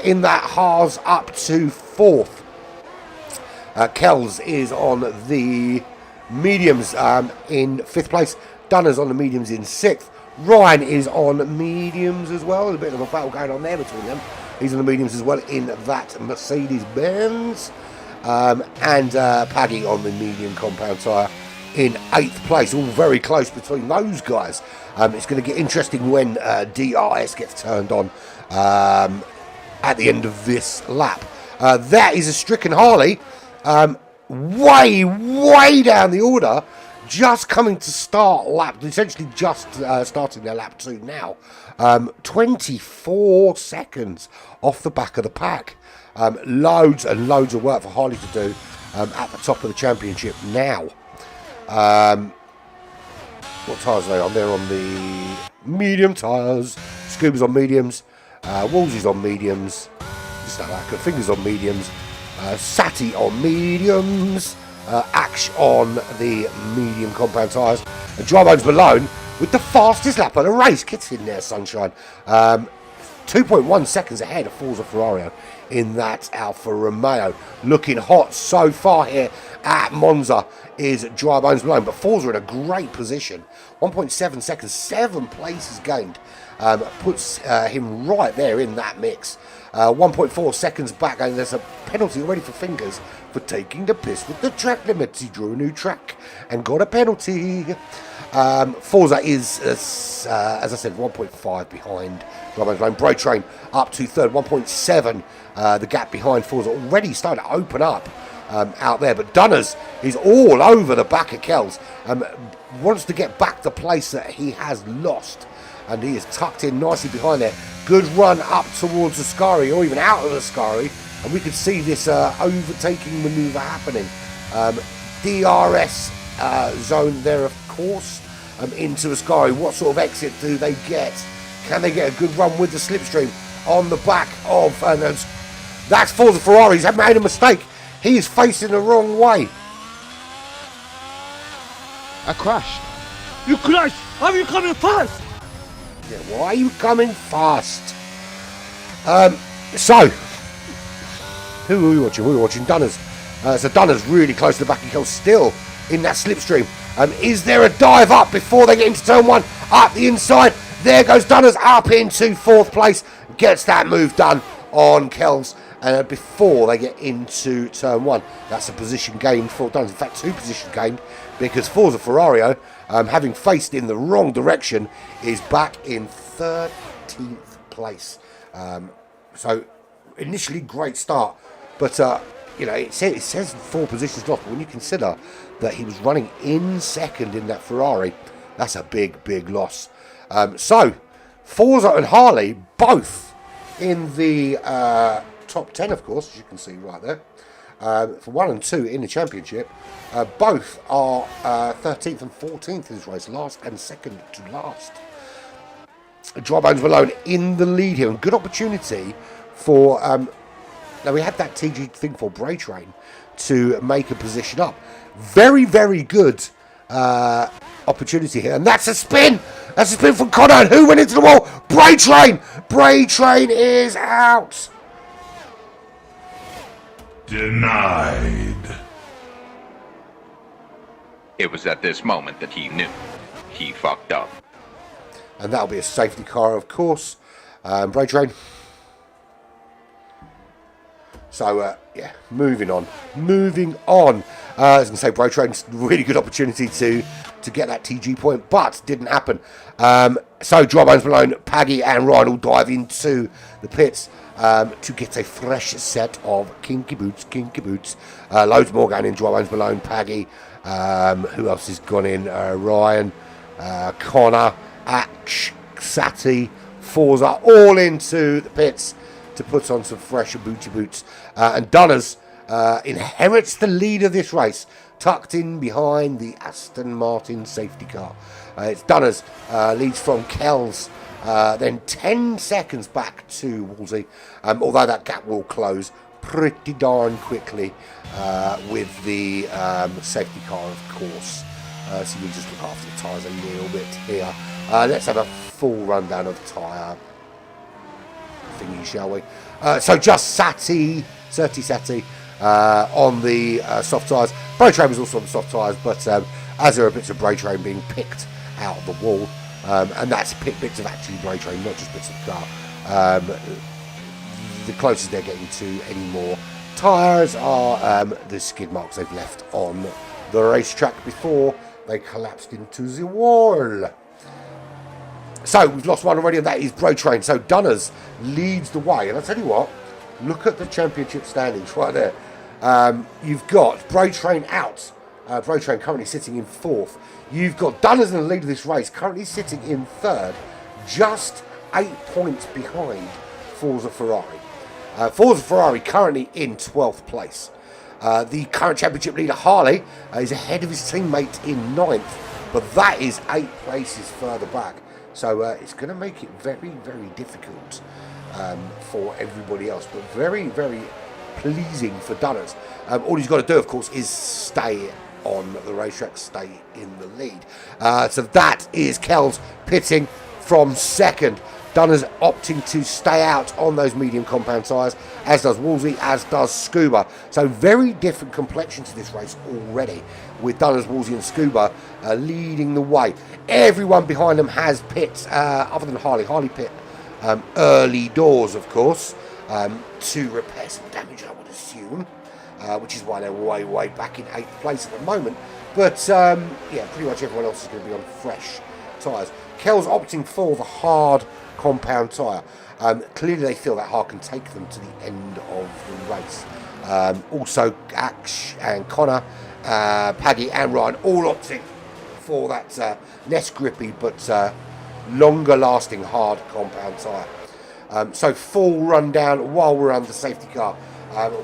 In that Haas up to 4th. Kells is on the mediums in 5th place. Dunner's on the mediums in 6th. Ryan is on mediums as well. There's a bit of a battle going on there between them. He's on the mediums as well in that Mercedes-Benz. and Paggy on the medium compound tyre in 8th place. All very close between those guys. It's going to get interesting when DRS gets turned on at the end of this lap. That is a stricken Harley, way down the order, just coming to start lap, essentially just starting their lap 2 now. 24 seconds off the back of the pack. Loads and loads of work for Harley to do at the top of the championship now. What tyres are they on? They're on the medium tyres. Scuba's on mediums. Woolsey's on mediums. Just like that. Fingers on mediums. Sati on mediums. Ash on the medium compound tyres. And Drybones Malone with the fastest lap of the race. Gets in there, sunshine. 2.1 seconds ahead of Forza Ferrari in that Alfa Romeo. Looking hot so far here at Monza is Drybones Malone, but Forza in a great position. 1.7 seconds, 7 places gained. Puts him right there in that mix. 1.4 seconds back, and there's a penalty already for Fingers for taking the piss with the track limits. He drew a new track and got a penalty. Forza is, as I said, 1.5 behind Drybones Malone. Bro Train up to third, 1.7. The gap behind Forza already starting to open up out there. But Dunners is all over the back of Kells. Wants to get back the place that he has lost. And he is tucked in nicely behind there. Good run up towards the Ascari, or even out of the Ascari. And we can see this overtaking manoeuvre happening. DRS zone there, of course, into Ascari. What sort of exit do they get? Can they get a good run with the slipstream on the back of... that's Forza Ferrari. He's made a mistake. He is facing the wrong way. I crashed. You crashed! How are you coming fast? Yeah, why are you coming fast? So, who are we watching? We're watching Dunners. So Dunners really close to the back of Kells, still in that slipstream. Is there a dive up before they get into turn 1? Up the inside. There goes Dunners up into 4th place. Gets that move done on Kells before they get into turn 1. That's a position gained for Dunners. In fact, 2 position gained, because Forza Ferrari, having faced in the wrong direction, is back in 13th place. So initially great start, but it says 4 positions lost. But when you consider that he was running in second in that Ferrari, that's a big loss. So Forza and Harley both in the top 10, of course, as you can see right there. For 1 and 2 in the championship, both are 13th and 14th in this race, last and second to last. Drybones Malone in the lead here, and good opportunity for now we had that TG thing for Bray Train to make a position up. Very good opportunity here, and that's a spin from Connor, who went into the wall. Bray Train is out. Denied. It was at this moment that he knew he fucked up. And that'll be a safety car, of course. Bray Train. So, yeah, moving on. I was going to say, Bray Train's really good opportunity to get that TG point, but didn't happen. So, Drybones Malone, Paggy and Ryan will dive into the pits to get a fresh set of kinky boots. Loads more going in. Drybones Malone, Paggy. Who else has gone in? Ryan, Connor, Ash, Sati, Forza, all into the pits to put on some fresh booty boots. And Dunners inherits the lead of this race, tucked in behind the Aston Martin safety car. It's Dunners leads from Kells, then 10 seconds back to Wolsey, although that gap will close pretty darn quickly with the safety car, of course. So we just look after the tyres a little bit here. Let's have a full rundown of tyre thingy, shall we? So just Sati on the soft tyres. Bray Train was also on the soft tyres, but as there are bits of Bray Train being picked out of the wall, and that's bits of actually Bray Train, not just bits of car. The closest they're getting to any more tyres are the skid marks they've left on the racetrack before they collapsed into the wall. So we've lost one already, and that is Bro Train. So Dunners leads the way. And I'll tell you what, look at the championship standings right there. You've got Bro Train out. Bro Train currently sitting in 4th. You've got Dunners in the lead of this race, currently sitting in 3rd, just 8 points behind Forza Ferrari. Forza Ferrari currently in 12th place. The current championship leader, Harley, is ahead of his teammate in 9th, but that is 8 places further back. So it's going to make it very, very difficult for everybody else, but very, very pleasing for Dunners. All he's got to do, of course, is stay on the racetrack, stay in the lead. So that is Kells pitting from 2nd. Dunners opting to stay out on those medium compound tyres, as does Wolsey, as does Scuba. So very different complexion to this race already, with Dunners, Wolsey and Scuba leading the way. Everyone behind them has pit, other than Harley. Harley pit early doors, of course, to repair some damage, I would assume, which is why they're way back in 8th place at the moment. But yeah, pretty much everyone else is going to be on fresh tyres. Kells opting for the hard compound tyre. Clearly they feel that hard can take them to the end of the race. Also Ash and Connor, Paddy and Ryan all opting for that less grippy but longer lasting hard compound tyre. So full rundown while we're under safety car.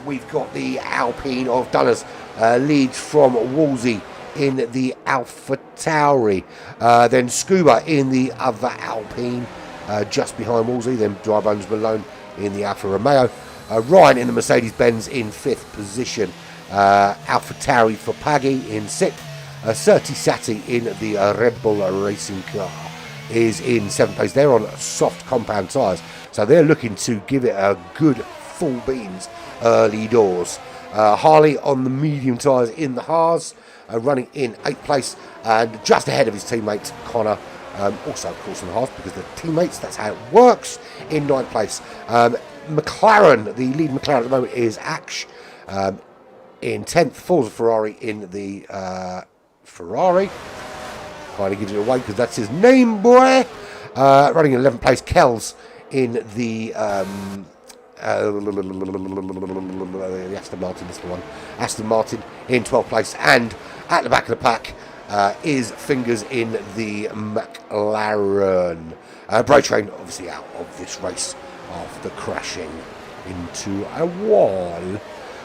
We've got the Alpine of Dunners leads from Wolsey in the Alpha Tauri, then Scuba in the other Alpine, just behind Wolsey, then Dry Bones Malone in the Alfa Romeo, Ryan in the Mercedes-Benz in 5th position, Alpha Tauri for Paggy in 6th, Certi Sati in the Red Bull racing car is in 7th place. They're on soft compound tyres, so they're looking to give it a good full beans early doors. Harley on the medium tyres in the Haas, running in 8th place and just ahead of his teammate Connor, also of course in the Haas because they're teammates, that's how it works, in 9th place. McLaren, the lead McLaren at the moment is Ash, in 10th. Forza Ferrari in the Ferrari, kind of gives it away because that's his name, boy. Running in 11th place, Kells in the Aston Martin, this one. Aston Martin in 12th place, and at the back of the pack is Fingers in the McLaren. Bro Train obviously out of this race after crashing into a wall.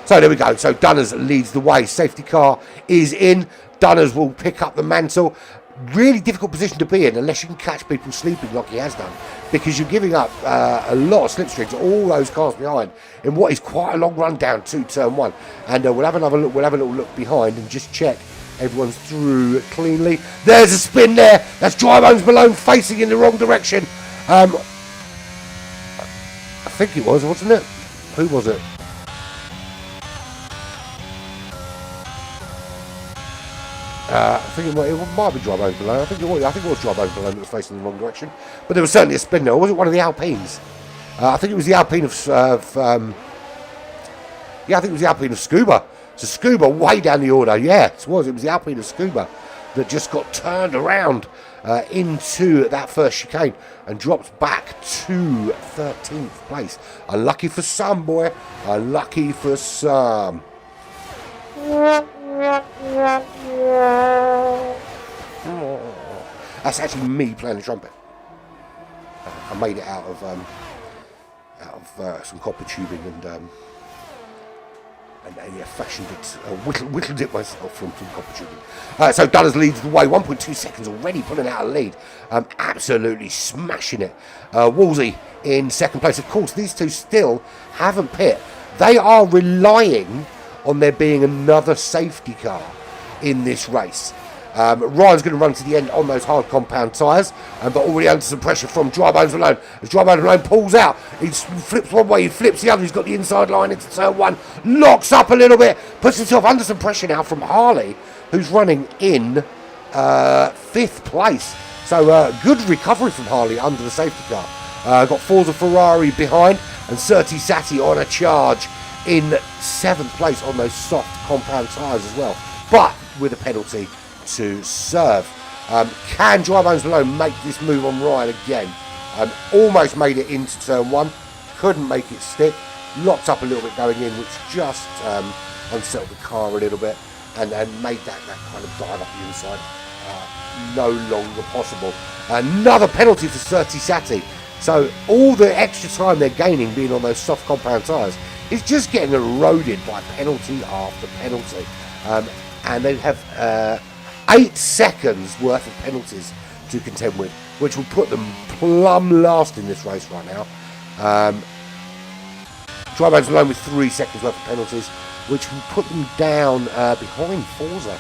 So there we go. So Dunners leads the way. Safety car is in. Dunners will pick up the mantle. Really difficult position to be in unless you can catch people sleeping like he has done, because you're giving up a lot of slipstream to all those cars behind in what is quite a long run down to turn 1. And we'll have another look. We'll have a little look behind and just check everyone's through cleanly. There's a spin there. That's Dry Bones Malone facing in the wrong direction. I think it was, wasn't it? Who was it? I think it might be Dry Bones Malone. I think it was Dry Bones Malone that was facing in the wrong direction. But there was certainly a spin there. Or was it one of the Alpines? I think it was the Alpine of I think it was the Alpine of Scuba. So Scuba way down the order. Yeah, it was the Alpine of Scuba that just got turned around into that first chicane and dropped back to 13th place. Unlucky for some, boy. Unlucky for some. That's actually me playing the trumpet. I made it out of some copper tubing and yeah, fashioned it, whittled it myself from copper tubing. So Dunners leads the way, 1.2 seconds already pulling out a lead. Absolutely smashing it. Wolsey in 2nd place. Of course, these two still haven't pit. They are relying on there being another safety car in this race. Ryan's going to run to the end on those hard compound tyres, but already under some pressure from Dry Bones Malone. As Dry Bones Malone pulls out, he flips one way, he flips the other, he's got the inside line into turn 1, locks up a little bit, puts himself under some pressure now from Harley, who's running in 5th place. So good recovery from Harley under the safety car. Got Forza Ferrari behind, and Certi Sati on a charge in 7th place on those soft compound tyres as well, but with a penalty to serve. Can Dry Bones Malone make this move on Ryan again? Almost made it into turn 1, couldn't make it stick, locked up a little bit going in, which just unsettled the car a little bit and made that kind of dive up the inside no longer possible. Another penalty for Surti Sati. So all the extra time they're gaining being on those soft compound tyres is just getting eroded by penalty after penalty. And they have 8 seconds worth of penalties to contend with, which will put them plumb last in this race right now. Dry Bones alone with 3 seconds worth of penalties, which will put them down behind Forza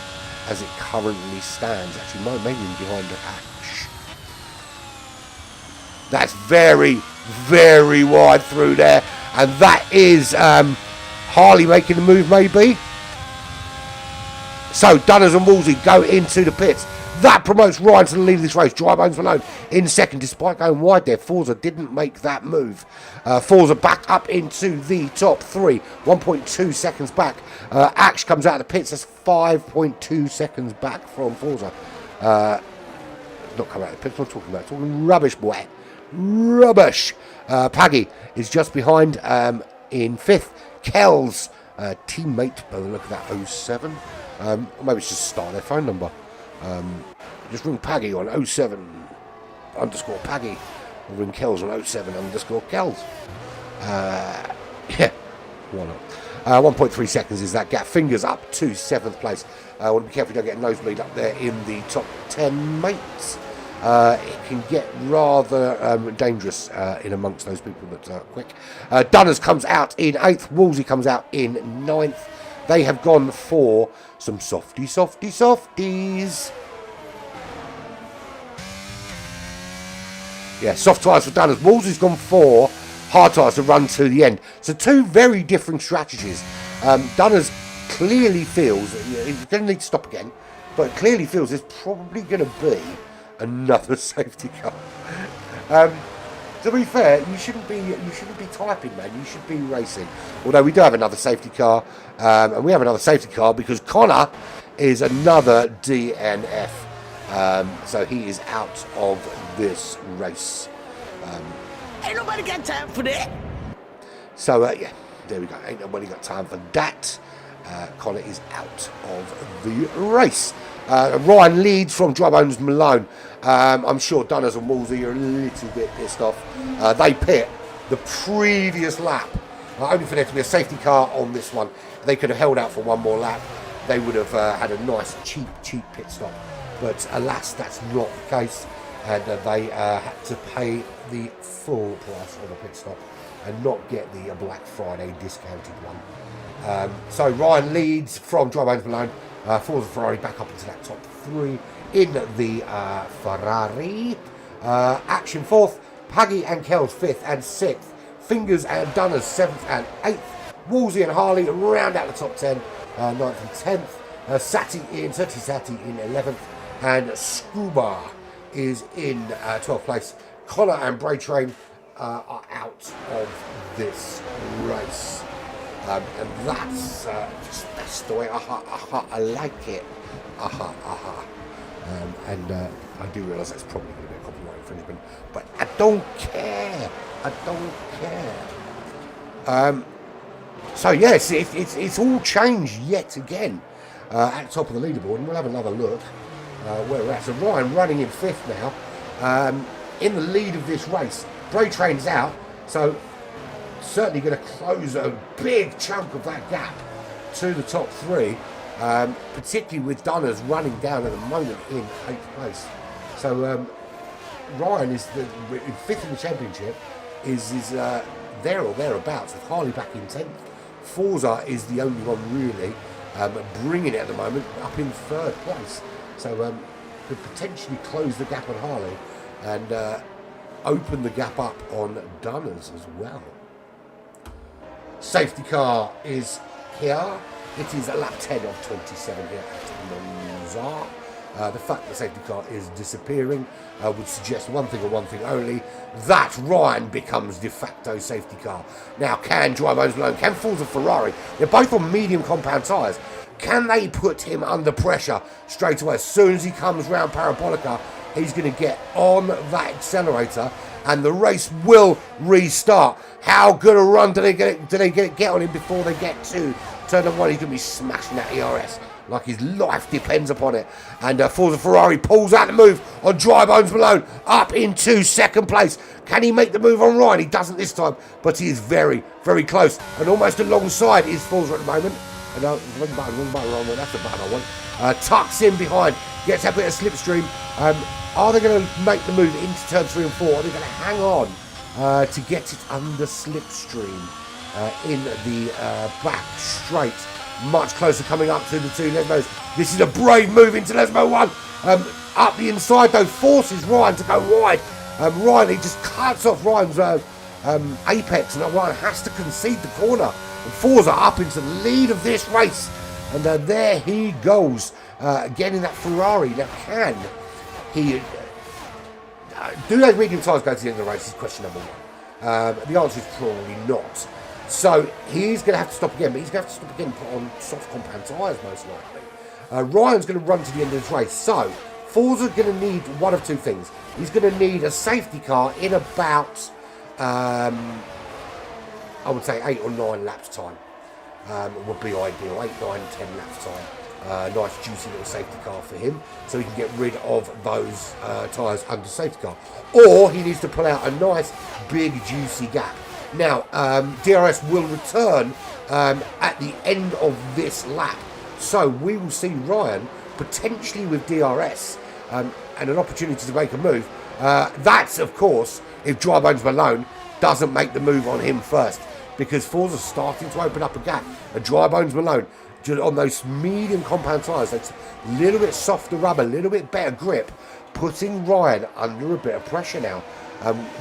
as it currently stands. Actually, maybe behind the Hatch. That's very, very wide through there. And that is Harley making the move, maybe. So, Dunners and Wolsey go into the pits. That promotes Ryan to the lead of this race. Dry Bones Malone in second, despite going wide there. Forza didn't make that move. Forza back up into the top 3. 1.2 seconds back. Ash comes out of the pits. That's 5.2 seconds back from Forza. Not coming out of the pits. What am I talking about? Talking rubbish, boy. Rubbish. Paggy is just behind in 5th. Kells, teammate, by the look of that, 07. Or maybe it's just start their phone number. Just ring Paggy on 07_Paggy, or ring Kells on 07_Kells. Yeah, why not? 1.3 seconds is that gap. Fingers up to 7th place. I want to be careful you don't get a nosebleed up there in the top 10 mates. It can get rather dangerous in amongst those people that are quick. Dunners comes out in 8th. Wolsey comes out in 9th. They have gone for some softies. Yeah, soft tyres for Dunners. Wolsey's gone for hard tyres to run to the end. So 2 very different strategies. Dunners clearly feels that he's going to need to stop again, but clearly feels there's probably going to be another safety car. To be fair, you shouldn't be typing, man. You should be racing. Although we do have another safety car, and we have another safety car because Connor is another DNF. So he is out of this race. Ain't nobody got time for that. So yeah, there we go. Ain't nobody got time for that. Connor is out of the race. Ryan leads from Dry Bones Malone. I'm sure Dunners and Wolsey are a little bit pissed off. They pit the previous lap, only for there to be a safety car on this one. They could have held out for one more lap. They would have had a nice, cheap pit stop. But alas, that's not the case. And they had to pay the full price of a pit stop and not get the Black Friday discounted one. So Ryan leads from Dry Bones Malone. Forza Ferrari back up into that top 3 in the Ferrari. Action 4th. Paggy and Kells 5th and 6th. Fingers and Dunners 7th and 8th. Wolsey and Harley round out the top 10. 9th and 10th. Surti Sati in 11th. And Scuba is in 12th place. Connor and Bray Train are out of this race. And that's the way I like it. And I do realise that's probably going to be a copyright infringement, but I don't care. So yes, it's all changed yet again at the top of the leaderboard, and we'll have another look where we're at. So Ryan running in 5th now, in the lead of this race. Bray Train's out, so certainly going to close a big chunk of that gap to the top 3, particularly with Dunners running down at the moment in 8th place. So Ryan is in 5th in the championship, is there or thereabouts, with Harley back in 10th. Forza is the only one really bringing it at the moment, up in 3rd place. So could potentially close the gap on Harley and open the gap up on Dunners as well. Safety car is here. It is lap 10 of 27 here at Monza. The fact that the safety car is disappearing would suggest one thing and one thing only, that Ryan becomes de facto safety car. Now, can Dry Bones Malone, can Forza Ferrari, they're both on medium compound tyres, can they put him under pressure straight away? As soon as he comes round Parabolica, he's going to get on that accelerator and the race will restart. How good a run do they get on him before they get to turn number 1? He's going to be smashing that ERS like his life depends upon it. And Forza Ferrari pulls out the move on Dry Bones Malone up into second place. Can he make the move on Ryan? He doesn't this time, but he is very, very close. And almost alongside is Forza at the moment. And, wrong button, that's the button I want. Tucks in behind, gets a bit of slipstream. Are they going to make the move into turn 3 and 4? Are they going to hang on to get it under slipstream in the back straight? Much closer coming up to the two Lesmos. This is a brave move into Lesmo 1. Up the inside though, forces Ryan to go wide. Ryan, he just cuts off Ryan's apex, and Ryan has to concede the corner. And Forza up into the lead of this race. And there he goes, getting that Ferrari. Now, can he do those medium tyres go to the end of the race? Is question number 1. The answer is probably not. So he's going to have to stop again, but he's going to have to stop again and put on soft compound tyres most likely. Ryan's going to run to the end of this race. So Forza's going to need one of two things. He's going to need a safety car in about, I would say 8 or 9 laps time. Would be ideal. 8, 9, 10 laps time. Nice juicy little safety car for him, so he can get rid of those tyres under safety car. Or he needs to pull out a nice big juicy gap. Now, DRS will return at the end of this lap. So we will see Ryan potentially with DRS and an opportunity to make a move. That's, of course, if Dry Bones Malone doesn't make the move on him first. Because Forza's starting to open up a gap. And Dry Bones Malone, just on those medium compound tyres, that's a little bit softer rubber, a little bit better grip, putting Ryan under a bit of pressure now.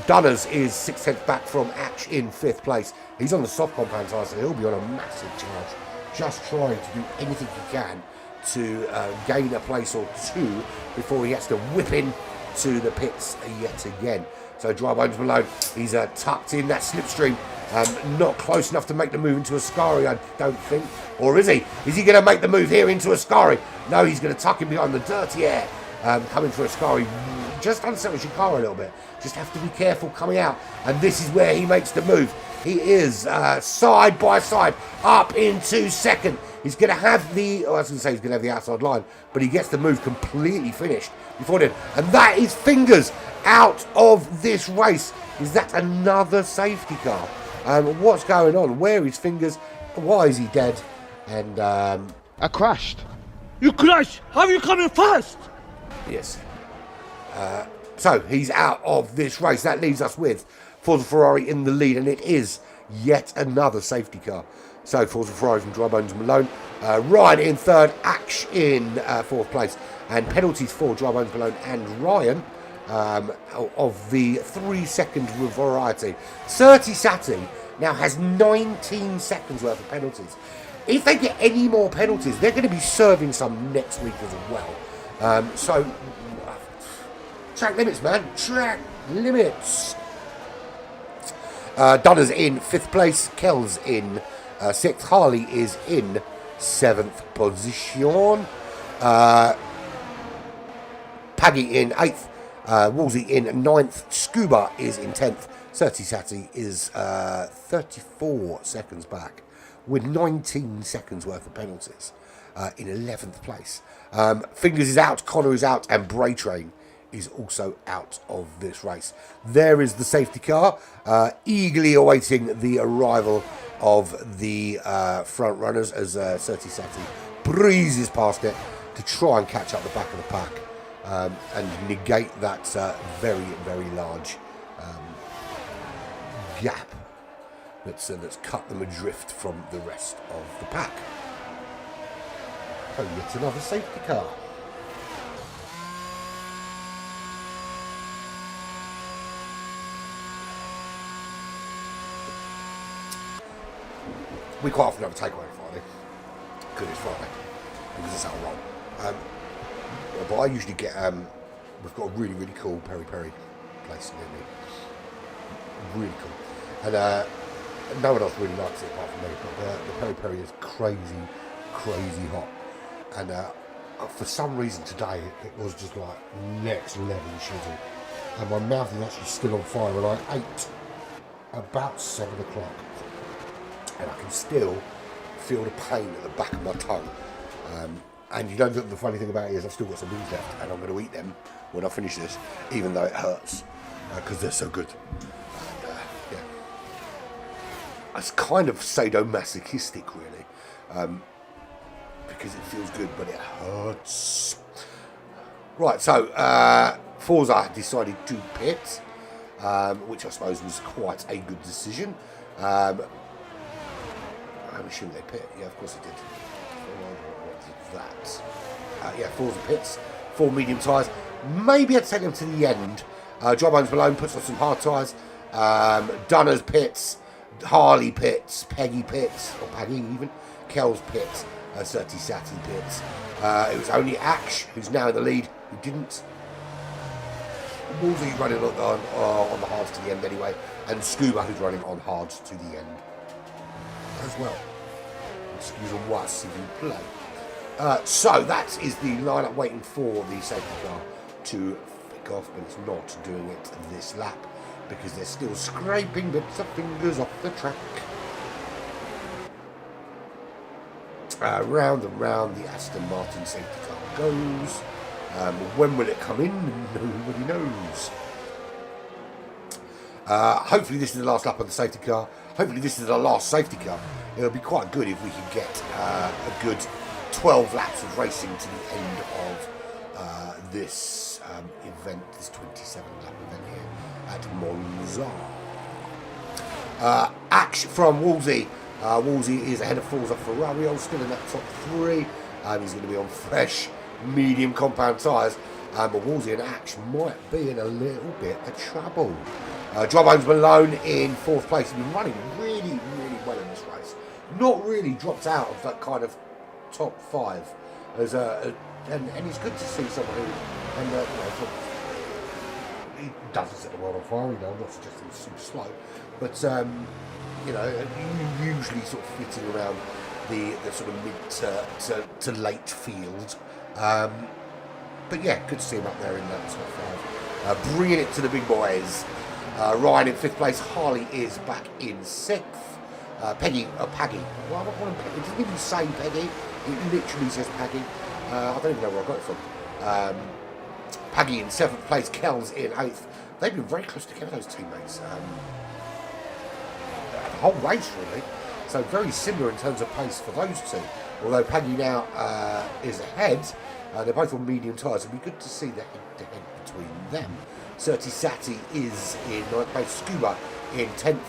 Dunners is 6/10 back from Ash in 5th place. He's on the soft compound tyre, so he'll be on a massive charge. Just trying to do anything he can to gain a place or two before he has to whip in to the pits yet again. So Dry Bones Malone, he's tucked in that slipstream. Not close enough to make the move into Ascari, I don't think. Or is he? Is he going to make the move here into Ascari? No, he's going to tuck him behind the dirty air. Coming through Ascari, just unsettles your car a little bit. Just have to be careful coming out. And this is where he makes the move. He is side by side up into second. He's going to have the, I was going to say he's going to have the outside line, but he gets the move completely finished before then. And that is Fingers out of this race. Is that another safety car? What's going on? Where is Fingers? Why is he dead? And I crashed. You crashed! How are you coming fast? yes. So he's out of this race. That leaves us with Forza Ferrari in the lead, and it is yet another safety car. So Forza Ferrari from Dry Bones Malone, Ryan in 3rd, Ash in 4th place, and penalties for Dry Bones Malone and Ryan of the 3-second variety. Certi Sati now has 19 seconds worth of penalties. If they get any more penalties, they're going to be serving some next week as well. So track limits, man. Track limits. Donna's in 5th place. Kells in 6th. Harley is in 7th position. Paggy in 8th. Wolsey in 9th. Scuba is in 10th. Certi Sati is 34 seconds back with 19 seconds worth of penalties in 11th place. Fingers is out, Connor is out, and Bray Train is also out of this race. There is the safety car, eagerly awaiting the arrival of the front runners as Certi Sati breezes past it to try and catch up the back of the pack and negate that very, very large gap that's cut them adrift from the rest of the pack. So yet another safety car. We quite often have a takeaway on Friday, because it's Friday, because it's how I roll. But I usually get, we've got a really, really cool peri-peri place near me. Really cool. And no one else really likes it apart from me, but the peri-peri is crazy, crazy hot. And for some reason today, it was just like next level shizzle. And my mouth is actually still on fire, and I ate about 7 o'clock. And I can still feel the pain at the back of my tongue. And you know, the funny thing about it is I've still got some wings left, and I'm going to eat them when I finish this, even though it hurts, because they're so good. And, yeah. It's kind of sadomasochistic, really, because it feels good, but it hurts. Right, so Forza decided to pit, which I suppose was quite a good decision. I'm assuming they pit. Yeah, of course they did. That. Yeah, Forza pits. 4 medium tyres. Maybe I'd take them to the end. Jawbones Malone puts on some hard tyres. Dunner's pits. Harley pits. Peggy pits. Or Peggy even. Kel's pits. Surti Sati pits. It was only Ash, who's now in the lead, who didn't. Wolsey's running on the hards to the end anyway. And Scuba, who's running on hards to the end as well. Excuse moi, s'il vous plaît. So that is the lineup waiting for the safety car to pick off, but it's not doing it this lap because they're still scraping bits of fingers off the track. Round and round the Aston Martin safety car goes. When will it come in? Nobody knows. Hopefully this is the last lap of the safety car. Hopefully this is the last safety car. It'll be quite good if we could get a good 12 laps of racing to the end of this event, this 27 lap event here at Monza. Ash from Wolsey. Wolsey is ahead of Forza Ferrari, still in that top 3. He's going to be on fresh, medium compound tyres. But Wolsey and Ash might be in a little bit of trouble. Jawbones Malone in 4th place. He's been running really, really well in this race. Not really dropped out of that kind of top 5. As and it's good to see someone who, and he doesn't set the world on fire. I'm not suggesting he's super slow, but usually sort of flitting around the sort of mid to late field. But yeah, good to see him up there in that top 5, bringing it to the big boys. Ryan in 5th place. Harley is back in 6th. Peggy. Well, I don't want to Peggy. It doesn't even say Peggy. It literally says Peggy. I don't even know where I got it from. Peggy in 7th place. Kel's in 8th. They've been very close together, those teammates. The whole race, really. So very similar in terms of pace for those two. Although Peggy now is ahead. They're both on medium tyres. It'll be good to see the head-to-head between them. Surti Sati is in 9th place. Scuba in 10th.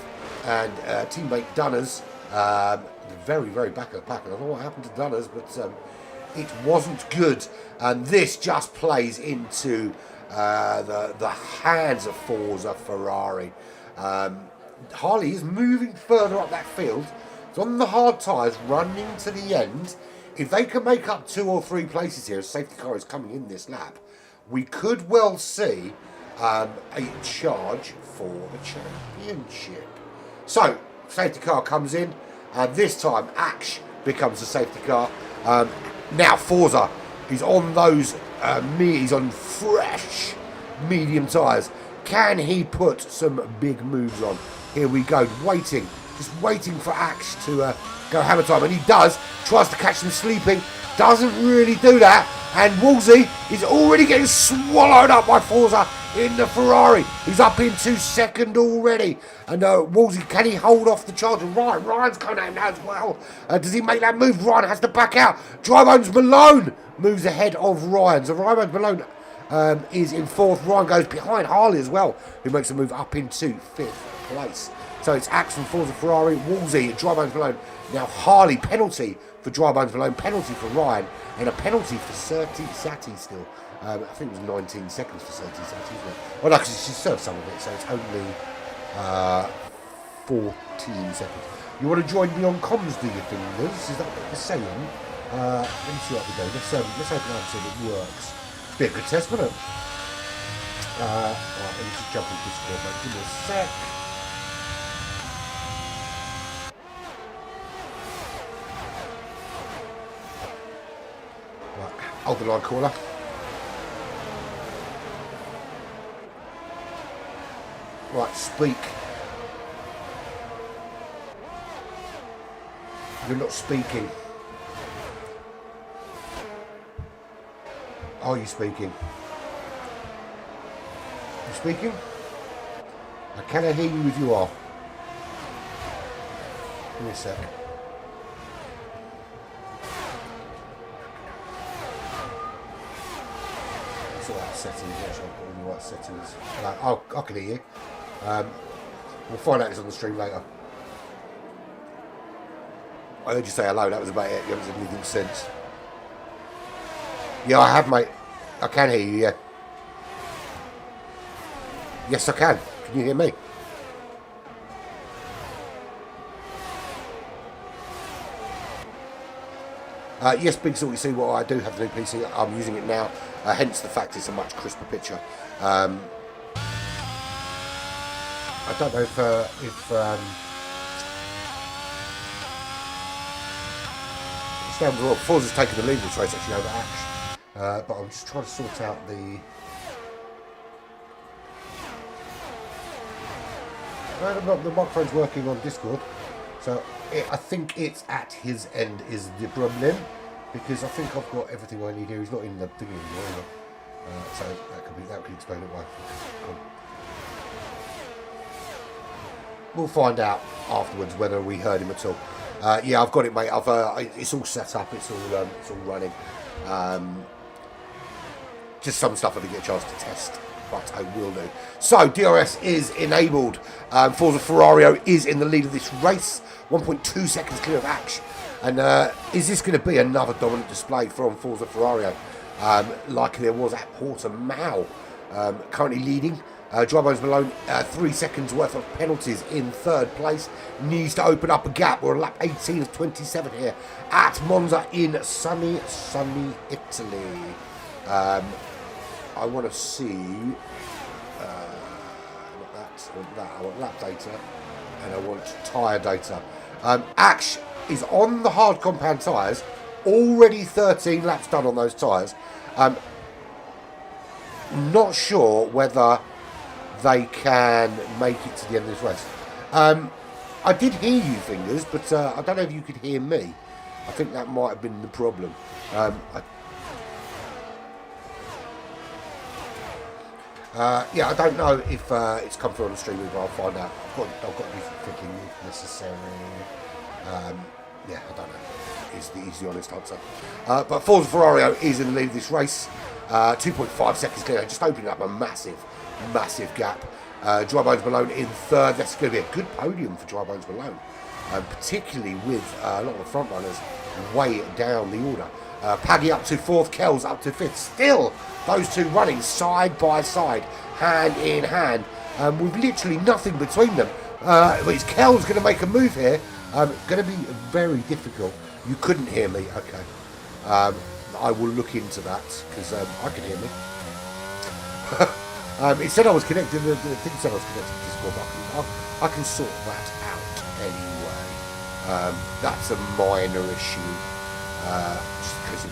And teammate Dunners, very, very back of the pack. And I don't know what happened to Dunners, but it wasn't good. And this just plays into the hands of Forza Ferrari. Harley is moving further up that field. It's on the hard tyres, running to the end. If they can make up 2 or 3 places here, as safety car is coming in this lap, we could well see a charge for the championship. So, safety car comes in, and this time Ash becomes the safety car. Now Forza, he's on those, he's on fresh medium tyres. Can he put some big moves on? Here we go, just waiting for Ash to go hammer time, and he does. Tries to catch him sleeping, doesn't really do that, and Wolsey is already getting swallowed up by Forza in the Ferrari. He's up into 2nd already. And Wolsey, can he hold off the charge? And Ryan's coming out now as well. Does he make that move? Ryan has to back out. Jawbones Malone moves ahead of Ryan. So Jawbones Malone is in 4th. Ryan goes behind Harley as well, who makes a move up into 5th place. So it's Axe from Forza Ferrari, Wolsey, Jawbones Malone. Now Harley, penalty for Jawbones Malone, penalty for Ryan, and a penalty for Surti Sati still. I think it was 19 seconds for Surti Sati, isn't it? Well, no, because she served some of it, so it's only 14 seconds. You want to join me on comms, do you, fingers? Is that what you're saying? Let me see what we do. Let's open it up and see if it works. Be a good test, wouldn't it? Right, let me just jump in Discord, mate. Give me a sec. Right, hold the line caller. Right, speak. You're not speaking. Are you speaking? You speaking? I cannot hear you if you are. Give me a sec. Sort out settings. Yeah, so I've got all the right settings. Oh, I can hear you. We'll find out this on the stream later. I heard you say hello. That was about it. You haven't said anything since. Yeah, I have, mate. I can hear you, yeah. Yes, I can. Can you hear me? Yes, Big Salt, you see what I do have the new PC. I'm using it now, hence the fact it's a much crisper picture. I don't know if well, Forza's taken the lead in this race actually over Ash, but I'm just trying to sort out the. The microphone's working on Discord, so I think it's at his end is the problem, because I think I've got everything I need here. He's not in the thing anymore either, so that could explain it why. Cool. We'll find out afterwards whether we heard him at all. Yeah, I've got it, mate. It's all set up. It's all running. Just some stuff I didn't get a chance to test, but I will do. So DRS is enabled. Forza Ferrario is in the lead of this race, 1.2 seconds clear of Ash. And is this going to be another dominant display from Forza Ferrario, like there was at Portimao? Currently leading. Drybones Malone, 3 seconds worth of penalties in third place. Needs to open up a gap. We're on lap 18 of 27 here at Monza in sunny Italy. I want to see not that, I want that. I want lap data and I want tyre data. Ash is on the hard compound tyres. Already 13 laps done on those tyres. Not sure whether they can make it to the end of this race. I did hear you, Fingers, but I don't know if you could hear me. I think that might have been the problem. Yeah, I don't know if it's come through on the stream, but I'll find out. I've got to be thinking if necessary. Yeah, I don't know. Is the honest answer. But Forza Ferrario is in the lead of this race. 2.5 seconds clear, just opening up a massive gap. Drybones Malone in third. That's going to be a good podium for Drybones Malone, particularly with a lot of the front runners way down the order. Paggy up to fourth, Kells up to fifth. Still, those two running side by side, hand in hand, with literally nothing between them. But it's Kells going to make a move here. Going to be very difficult. You couldn't hear me, okay. I will look into that, because I can hear me. It said I was connected, the thing said I was connected to Discord, but I can sort that out anyway. That's a minor issue. Just because of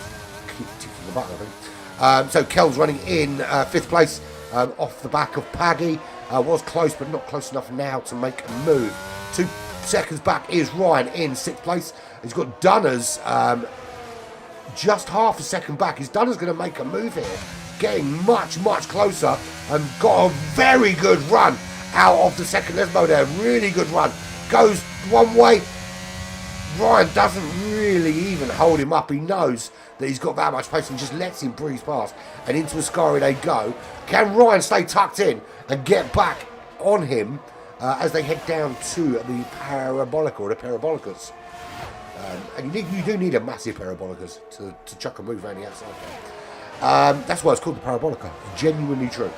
keep ticking the button, I think. So Kells running in fifth place, off the back of Paggy. Was close, but not close enough now to make a move. 2 seconds back is Ryan in sixth place. He's got Dunners just half a second back. Is Dunners going to make a move here? Getting much closer, and got a very good run out of the second Lesbo there. Really good run. Goes one way. Ryan doesn't really even hold him up. He knows that he's got that much pace and just lets him breeze past. And into Ascari they go. Can Ryan stay tucked in and get back on him as they head down to the Parabolica, or the Parabolicas? And you do need a massive Parabolicas to chuck a move around the outside there. That's why it's called the Parabolica. Genuinely true.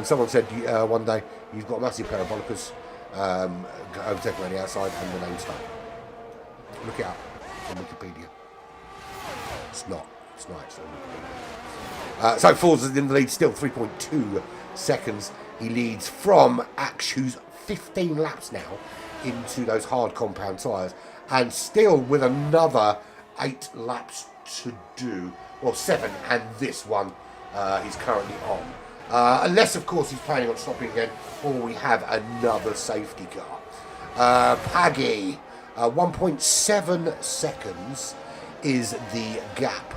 Someone said one day, you've got massive Parabolicas, overtaken around the outside, and the name's stuck. Look it up on Wikipedia. It's not actually. So Forza is in the lead still, 3.2 seconds. He leads from Ash, who's 15 laps now into those hard compound tyres, and still with another 8 laps to do. Well, 7, and this one he's currently on. Unless, of course, he's planning on stopping again, or we have another safety car. Paggy, 1.7 seconds is the gap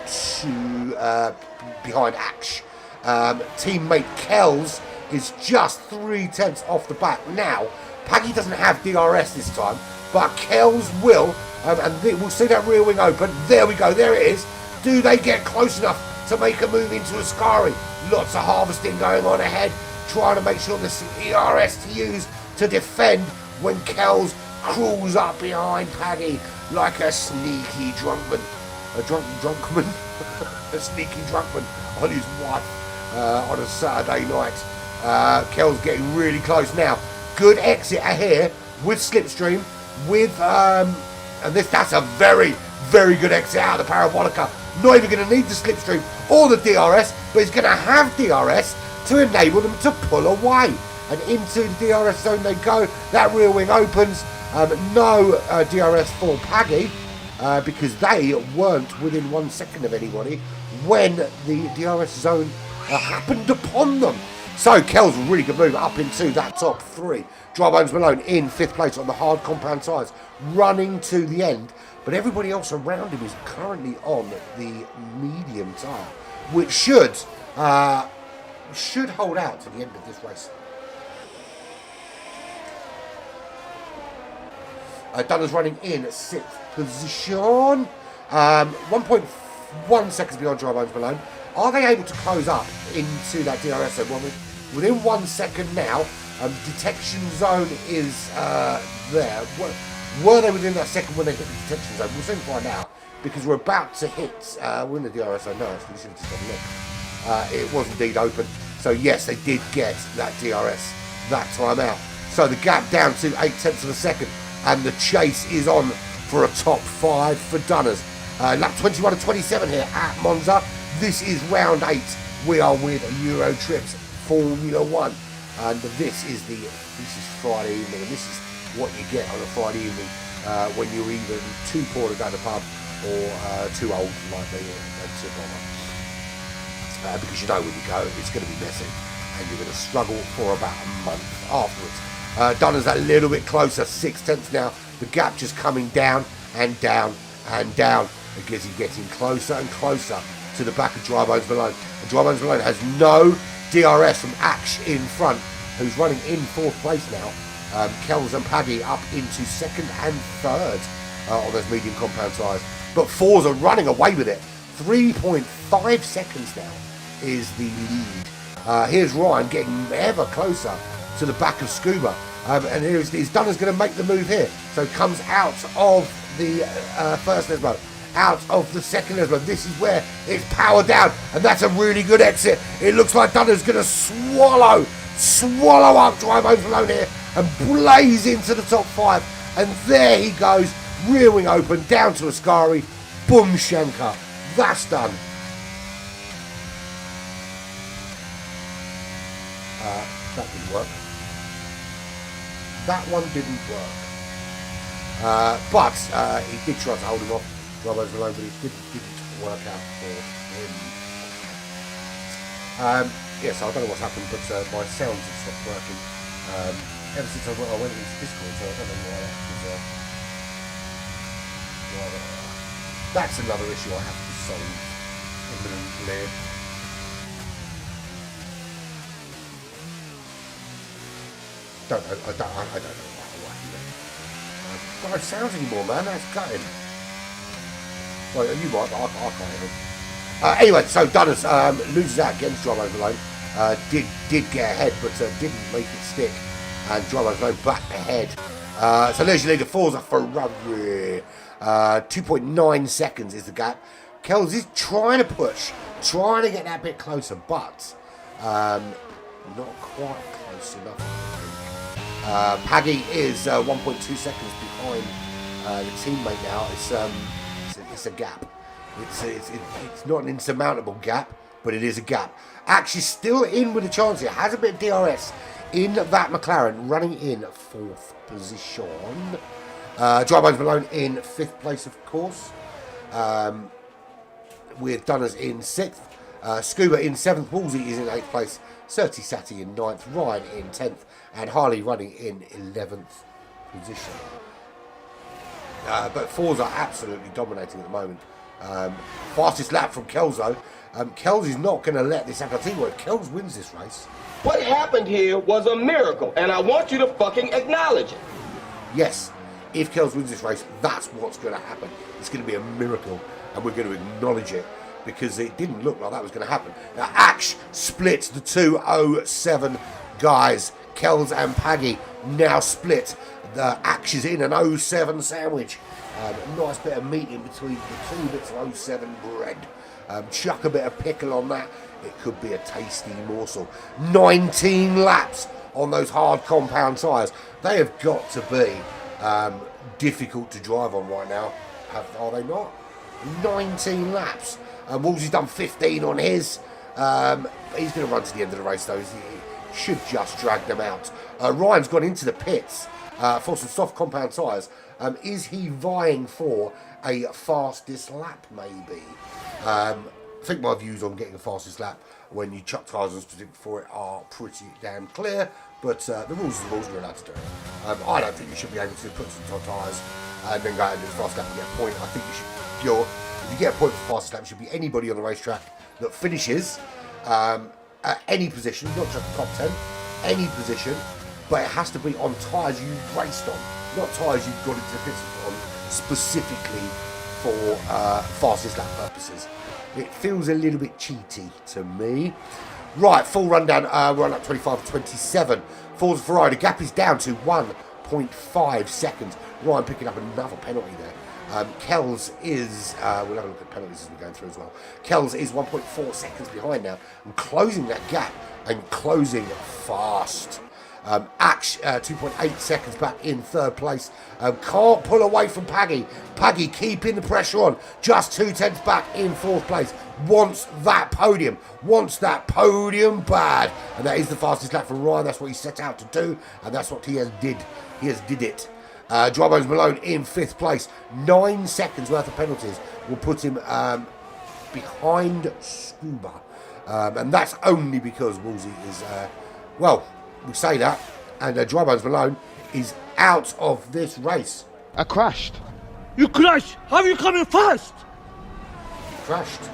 to behind Ash. Teammate Kells is just 3/10 off the back. Now, Paggy doesn't have DRS this time, but Kells will, and we'll see that rear wing open. There we go, there it is. Do they get close enough to make a move into Ascari? Lots of harvesting going on ahead, trying to make sure there's ERS to use to defend when Kells crawls up behind Paggy like a sneaky drunkman. A drunkman? A sneaky drunkman on his wife on a Saturday night. Kells getting really close now. Good exit here with Slipstream, with and that's a very, very good exit out of the Parabolica. Not even going to need the Slipstream or the DRS, but he's going to have DRS to enable them to pull away. And into the DRS zone they go. That rear wing opens. No DRS for Paggy because they weren't within 1 second of anybody when the DRS zone happened upon them. So Kells, a really good move up into that top 3. Dry Bones Malone in 5th place on the hard compound tyres, running to the end. But everybody else around him is currently on the medium tyre, which should hold out to the end of this race. Dunner's running in 6th position, 1.1 seconds behind Dry Bones Malone. Are they able to close up into that DRS zone? Well, within 1 second now. Detection zone is there. Were they within that second when they hit the detection zone? We'll soon find out, because we're about to hit. We're in the DRS zone. No, actually, we should have just had a look. It was indeed open. So yes, they did get that DRS that time out. So the gap down to 0.8 of a second, and the chase is on for a top 5 for Dunners. Lap 21 and 27 here at Monza. This is round 8. We are with Euro Tripz Formula 1, and this is Friday evening, and this is what you get on a Friday evening when you're either too poor to go to the pub or too old like me to bother. Because you know when you go, it's going to be messy, and you're going to struggle for about a month afterwards. Donna's a little bit closer, 0.6 now. The gap just coming down and down and down, because he's getting closer and closer to the back of Dry Bones Malone. And Dry Bones Malone has no DRS from Ash in front, who's running in 4th place now. Kells and Paggy up into 2nd and 3rd on those medium compound tyres. But Forza running away with it. 3.5 seconds now is the lead. Here's Ryan getting ever closer to the back of Scuba. And here's Dunner's going to make the move here. So comes out of the first Lesbo, out of the second Lesbo. This is where it's powered down, and that's a really good exit. It looks like Dunner's going to swallow up Dry Bones Malone here and blaze into the top 5. And there he goes, rear wing open, down to Ascari, boom shanker. That's done. That didn't work. That one didn't work. But he did try to hold him off, Dry Bones Malone, but it didn't work out for him. Yes, I don't know what's happened, but my sounds have stopped working ever since I went into Discord, so I don't know why that was. That's another issue I have to solve imminently. I don't know why I don't sounds anymore, man. That's gutting. Well, you might, but I can't hear them. Anyway, so Dunners loses out against Dry Bones Malone. Did get ahead, but didn't make it stick. And Dry Bones Malone back ahead. So there's your leader, Forza Ferrari. 2.9 seconds is the gap. Kells is trying to push, trying to get that bit closer, but not quite close enough. Paggy is 1.2 seconds behind the teammate now. It's it's a gap. It's not an insurmountable gap, but it is a gap. Actually, still in with a chance here. Has a bit of DRS in that McLaren, running in 4th position. Dry Bones Malone in 5th place, of course. With Dunners in 6th. Scuba in 7th. Woolsey is in 8th place. Certi Sati in 9th. Ryan in 10th. And Harley running in 11th position. But Forza are absolutely dominating at the moment. Fastest lap from Kells, though. Kells is not going to let this happen. I tell you what, if Kells wins this race... What happened here was a miracle, and I want you to fucking acknowledge it. Yes, if Kells wins this race, that's what's going to happen. It's going to be a miracle, and we're going to acknowledge it, because it didn't look like that was going to happen. Now, Ash splits the 207 guys. Kells and Paggy now split. The Ash is in an 07 sandwich. Nice bit of meat in between the 2 bits of 07 bread. Chuck a bit of pickle on that. It could be a tasty morsel. 19 laps on those hard compound tyres. They have got to be difficult to drive on right now. Are they not? 19 laps. Wolsey's done 15 on his. He's going to run to the end of the race, though. He should just drag them out. Ryan's gone into the pits for some soft compound tyres. Is he vying for a fastest lap, maybe? I think my views on getting a fastest lap when you chuck tyres on specific for it are pretty damn clear, but the rules are the rules, we're allowed to do it. I don't think you should be able to put some tyres and then go out and do the fast lap and get a point. I think if you get a point for the fastest lap, it should be anybody on the racetrack that finishes at any position, not just the top 10, any position, but it has to be on tyres you raced on, not tyres you've got into the pits on specifically for fastest lap purposes. It feels a little bit cheaty to me. Right, full rundown. We're on lap 25-27. Forza Ferrari, the gap is down to 1.5 seconds. Ryan picking up another penalty there. Kells is, we'll have a look at penalties as we're going through as well. Kells is 1.4 seconds behind now and closing that gap and closing fast. Ash, 2.8 seconds back in 3rd place. Can't pull away from Paggy. Paggy keeping the pressure on. Just 2/10 back in 4th place. Wants that podium. Wants that podium bad. And that is the fastest lap from Ryan. That's what he set out to do. And that's what he has did. He has did it. Dry Bones Malone in 5th place. 9 seconds worth of penalties will put him behind Scuba. And that's only because Woolsey is, we say that, and Dry Bones Malone is out of this race. I crashed. You crashed! How are you coming fast? Crashed.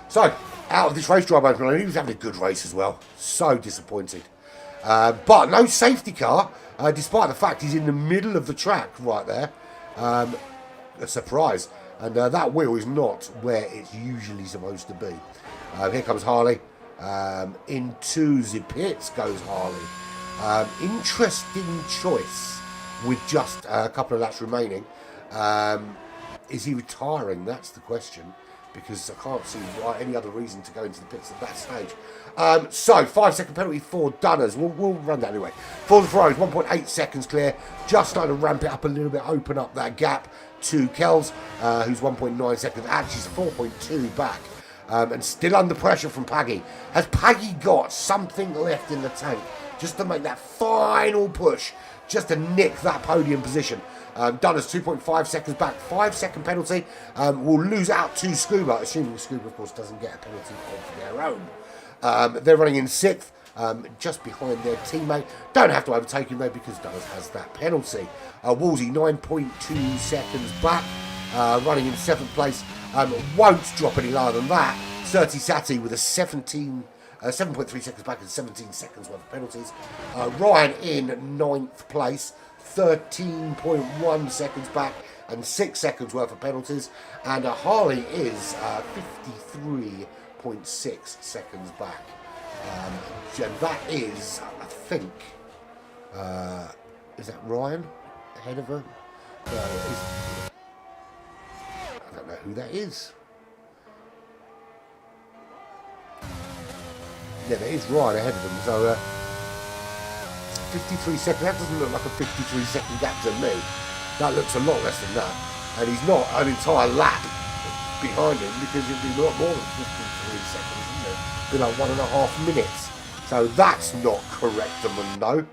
So, out of this race, Dry Bones Malone. He was having a good race as well. So disappointed. But no safety car, despite the fact he's in the middle of the track right there. A surprise. And that wheel is not where it's usually supposed to be. Here comes Harley. Into the pits goes Harley. Interesting choice with just a couple of laps remaining. Is he retiring? That's the question. Because I can't see any other reason to go into the pits at that stage. So, 5-second penalty for Dunners. We'll run that anyway. For the Ferraris, 1.8 seconds clear. Just starting to ramp it up a little bit, open up that gap to Kells, who's 1.9 seconds. Actually, 4.2 back. And still under pressure from Paggy. Has Paggy got something left in the tank just to make that final push, just to nick that podium position? Dunners 2.5 seconds back, 5-second penalty. Will lose out to Scuba, assuming Scuba, of course, doesn't get a penalty of their own. They're running in 6th, just behind their teammate. Don't have to overtake him though, because Dunners has that penalty. Woolsey 9.2 seconds back, running in 7th place. Won't drop any lower than that. Certi Sati with a 7.3 seconds back and 17 seconds worth of penalties. Ryan in 9th place. 13.1 seconds back and 6 seconds worth of penalties, and Harley is 53.6 seconds back, and that is, I think, is that Ryan ahead of her? I don't know who that is. Yeah, that is Ryan ahead of them, so 53 seconds. That doesn't look like a 53-second gap to me. That looks a lot less than that. And he's not an entire lap behind him because it'd be a lot more than 53 seconds, isn't it? It'd be like 1.5 minutes. So that's not correct, Mundo.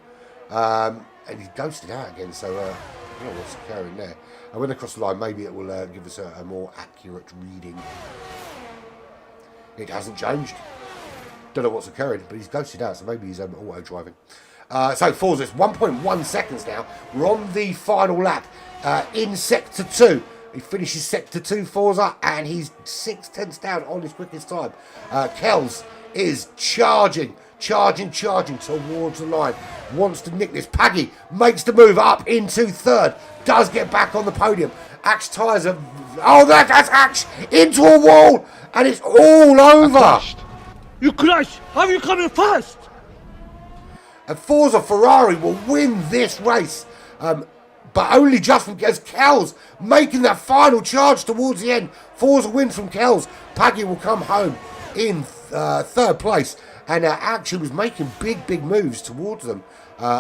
And he's ghosted out again, so I don't know what's occurring there. I went across the line, maybe it will give us a more accurate reading. It hasn't changed. Don't know what's occurring, but he's ghosted out, so maybe he's auto driving. So Forza, it's 1.1 seconds now. We're on the final lap in Sector 2. He finishes Sector 2, Forza, and he's 6/10 down on his quickest time. Kells is charging towards the line. Wants to nick this. Paggy makes the move up into third. Does get back on the podium. Axe tyres are... Oh, that's Axe into a wall, and it's all over. You crash! How are you coming fast? And Forza Ferrari will win this race, but only just from Kells making that final charge towards the end. Forza wins from Kells. Paggy will come home in third place, and actually was making big moves towards them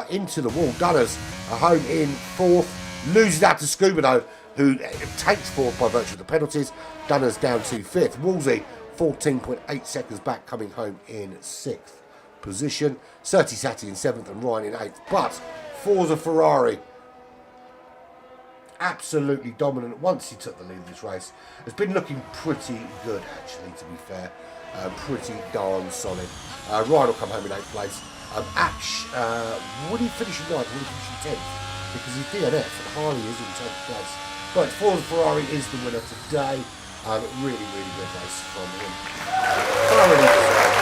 into the wall. Gunners are home in fourth, loses out to Scuba though, who takes fourth by virtue of the penalties. Gunners down to fifth. Woolsey 14.8 seconds back, coming home in sixth position. Certi Sati in seventh and Ryan in eighth. But Forza Ferrari, absolutely dominant once he took the lead of this race. Has been looking pretty good, actually, to be fair. Pretty darn solid. Ryan will come home in eighth place. Ash, would he finish in ninth? Would he finish in 10th? Because he's DNF and Harley is in 10th place. But Forza Ferrari is the winner today. Really good race from him. Thoroughly deserved.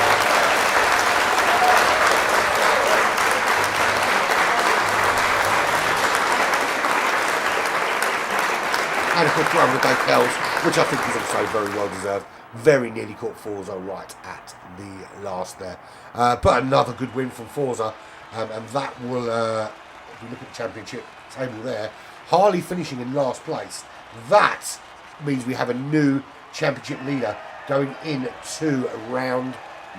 And of course, Ryan with Dave Kells, which I think is also very well deserved. Very nearly caught Forza right at the last there. But another good win from Forza. And that will, if we look at the championship table there, Harley finishing in last place. That means we have a new championship leader going into round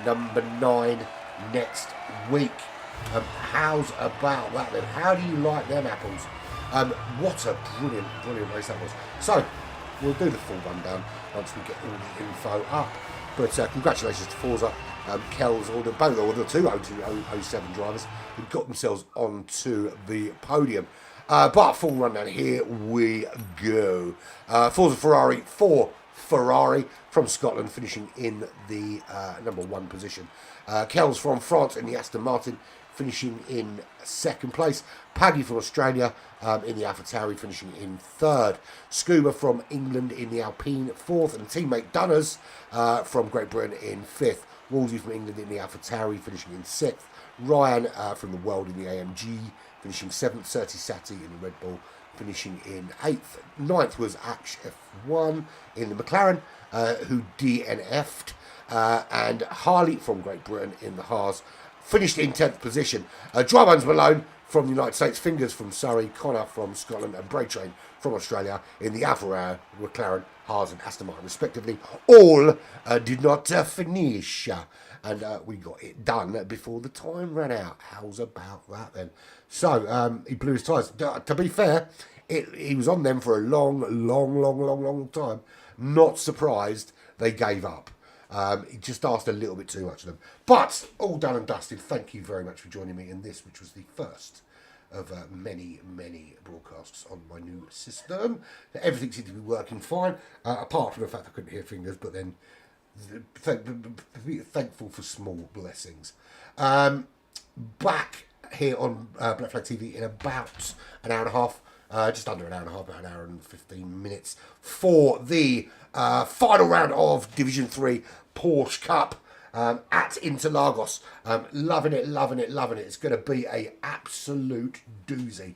number 9 next week. How's about that then? How do you like them apples? What a brilliant race that was. So, we'll do the full rundown once we get all the info up. But congratulations to Forza, Kells, or the two 0207 drivers who got themselves onto the podium. But full rundown, here we go. Forza Ferrari for Ferrari from Scotland, finishing in the number 1 position. Kells from France in the Aston Martin, finishing in second place. Paggy from Australia in the AlphaTauri, finishing in third. Scuba from England in the Alpine, fourth. And teammate Dunners from Great Britain in fifth. Woolsey from England in the AlphaTauri, finishing in sixth. Ryan from the World in the AMG, finishing seventh. Certi Sati in the Red Bull, finishing in eighth. Ninth was Ash F1 in the McLaren, who DNF'd. And Harley from Great Britain in the Haas, finished in 10th position. Dry Bones Malone from the United States, Fingers from Surrey, Connor from Scotland, and Bray Train from Australia in the Alfa Romeo, McLaren, Haas and Aston Martin respectively. All did not finish. And we got it done before the time ran out. How's about that then? So, he blew his tyres. To be fair, he was on them for a long time. Not surprised they gave up. He just asked a little bit too much of them. But, all done and dusted, thank you very much for joining me in this, which was the first of many broadcasts on my new system. Everything seemed to be working fine, apart from the fact I couldn't hear Fingers, but then thankful for small blessings. Back here on Black Flag TV in about an hour and a half, just under an hour and a half, about an hour and 15 minutes, for the final round of Division 3 Porsche Cup at Interlagos. Loving it. It's going to be an absolute doozy.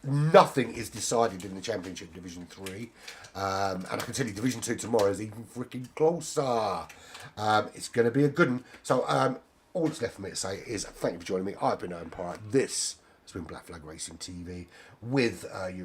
Nothing is decided in the Championship Division 3. And I can tell you Division 2 tomorrow is even freaking closer. It's going to be a good one. So all that's left for me to say is thank you for joining me. I've been Owen Pirate. This has been Black Flag Racing TV with you.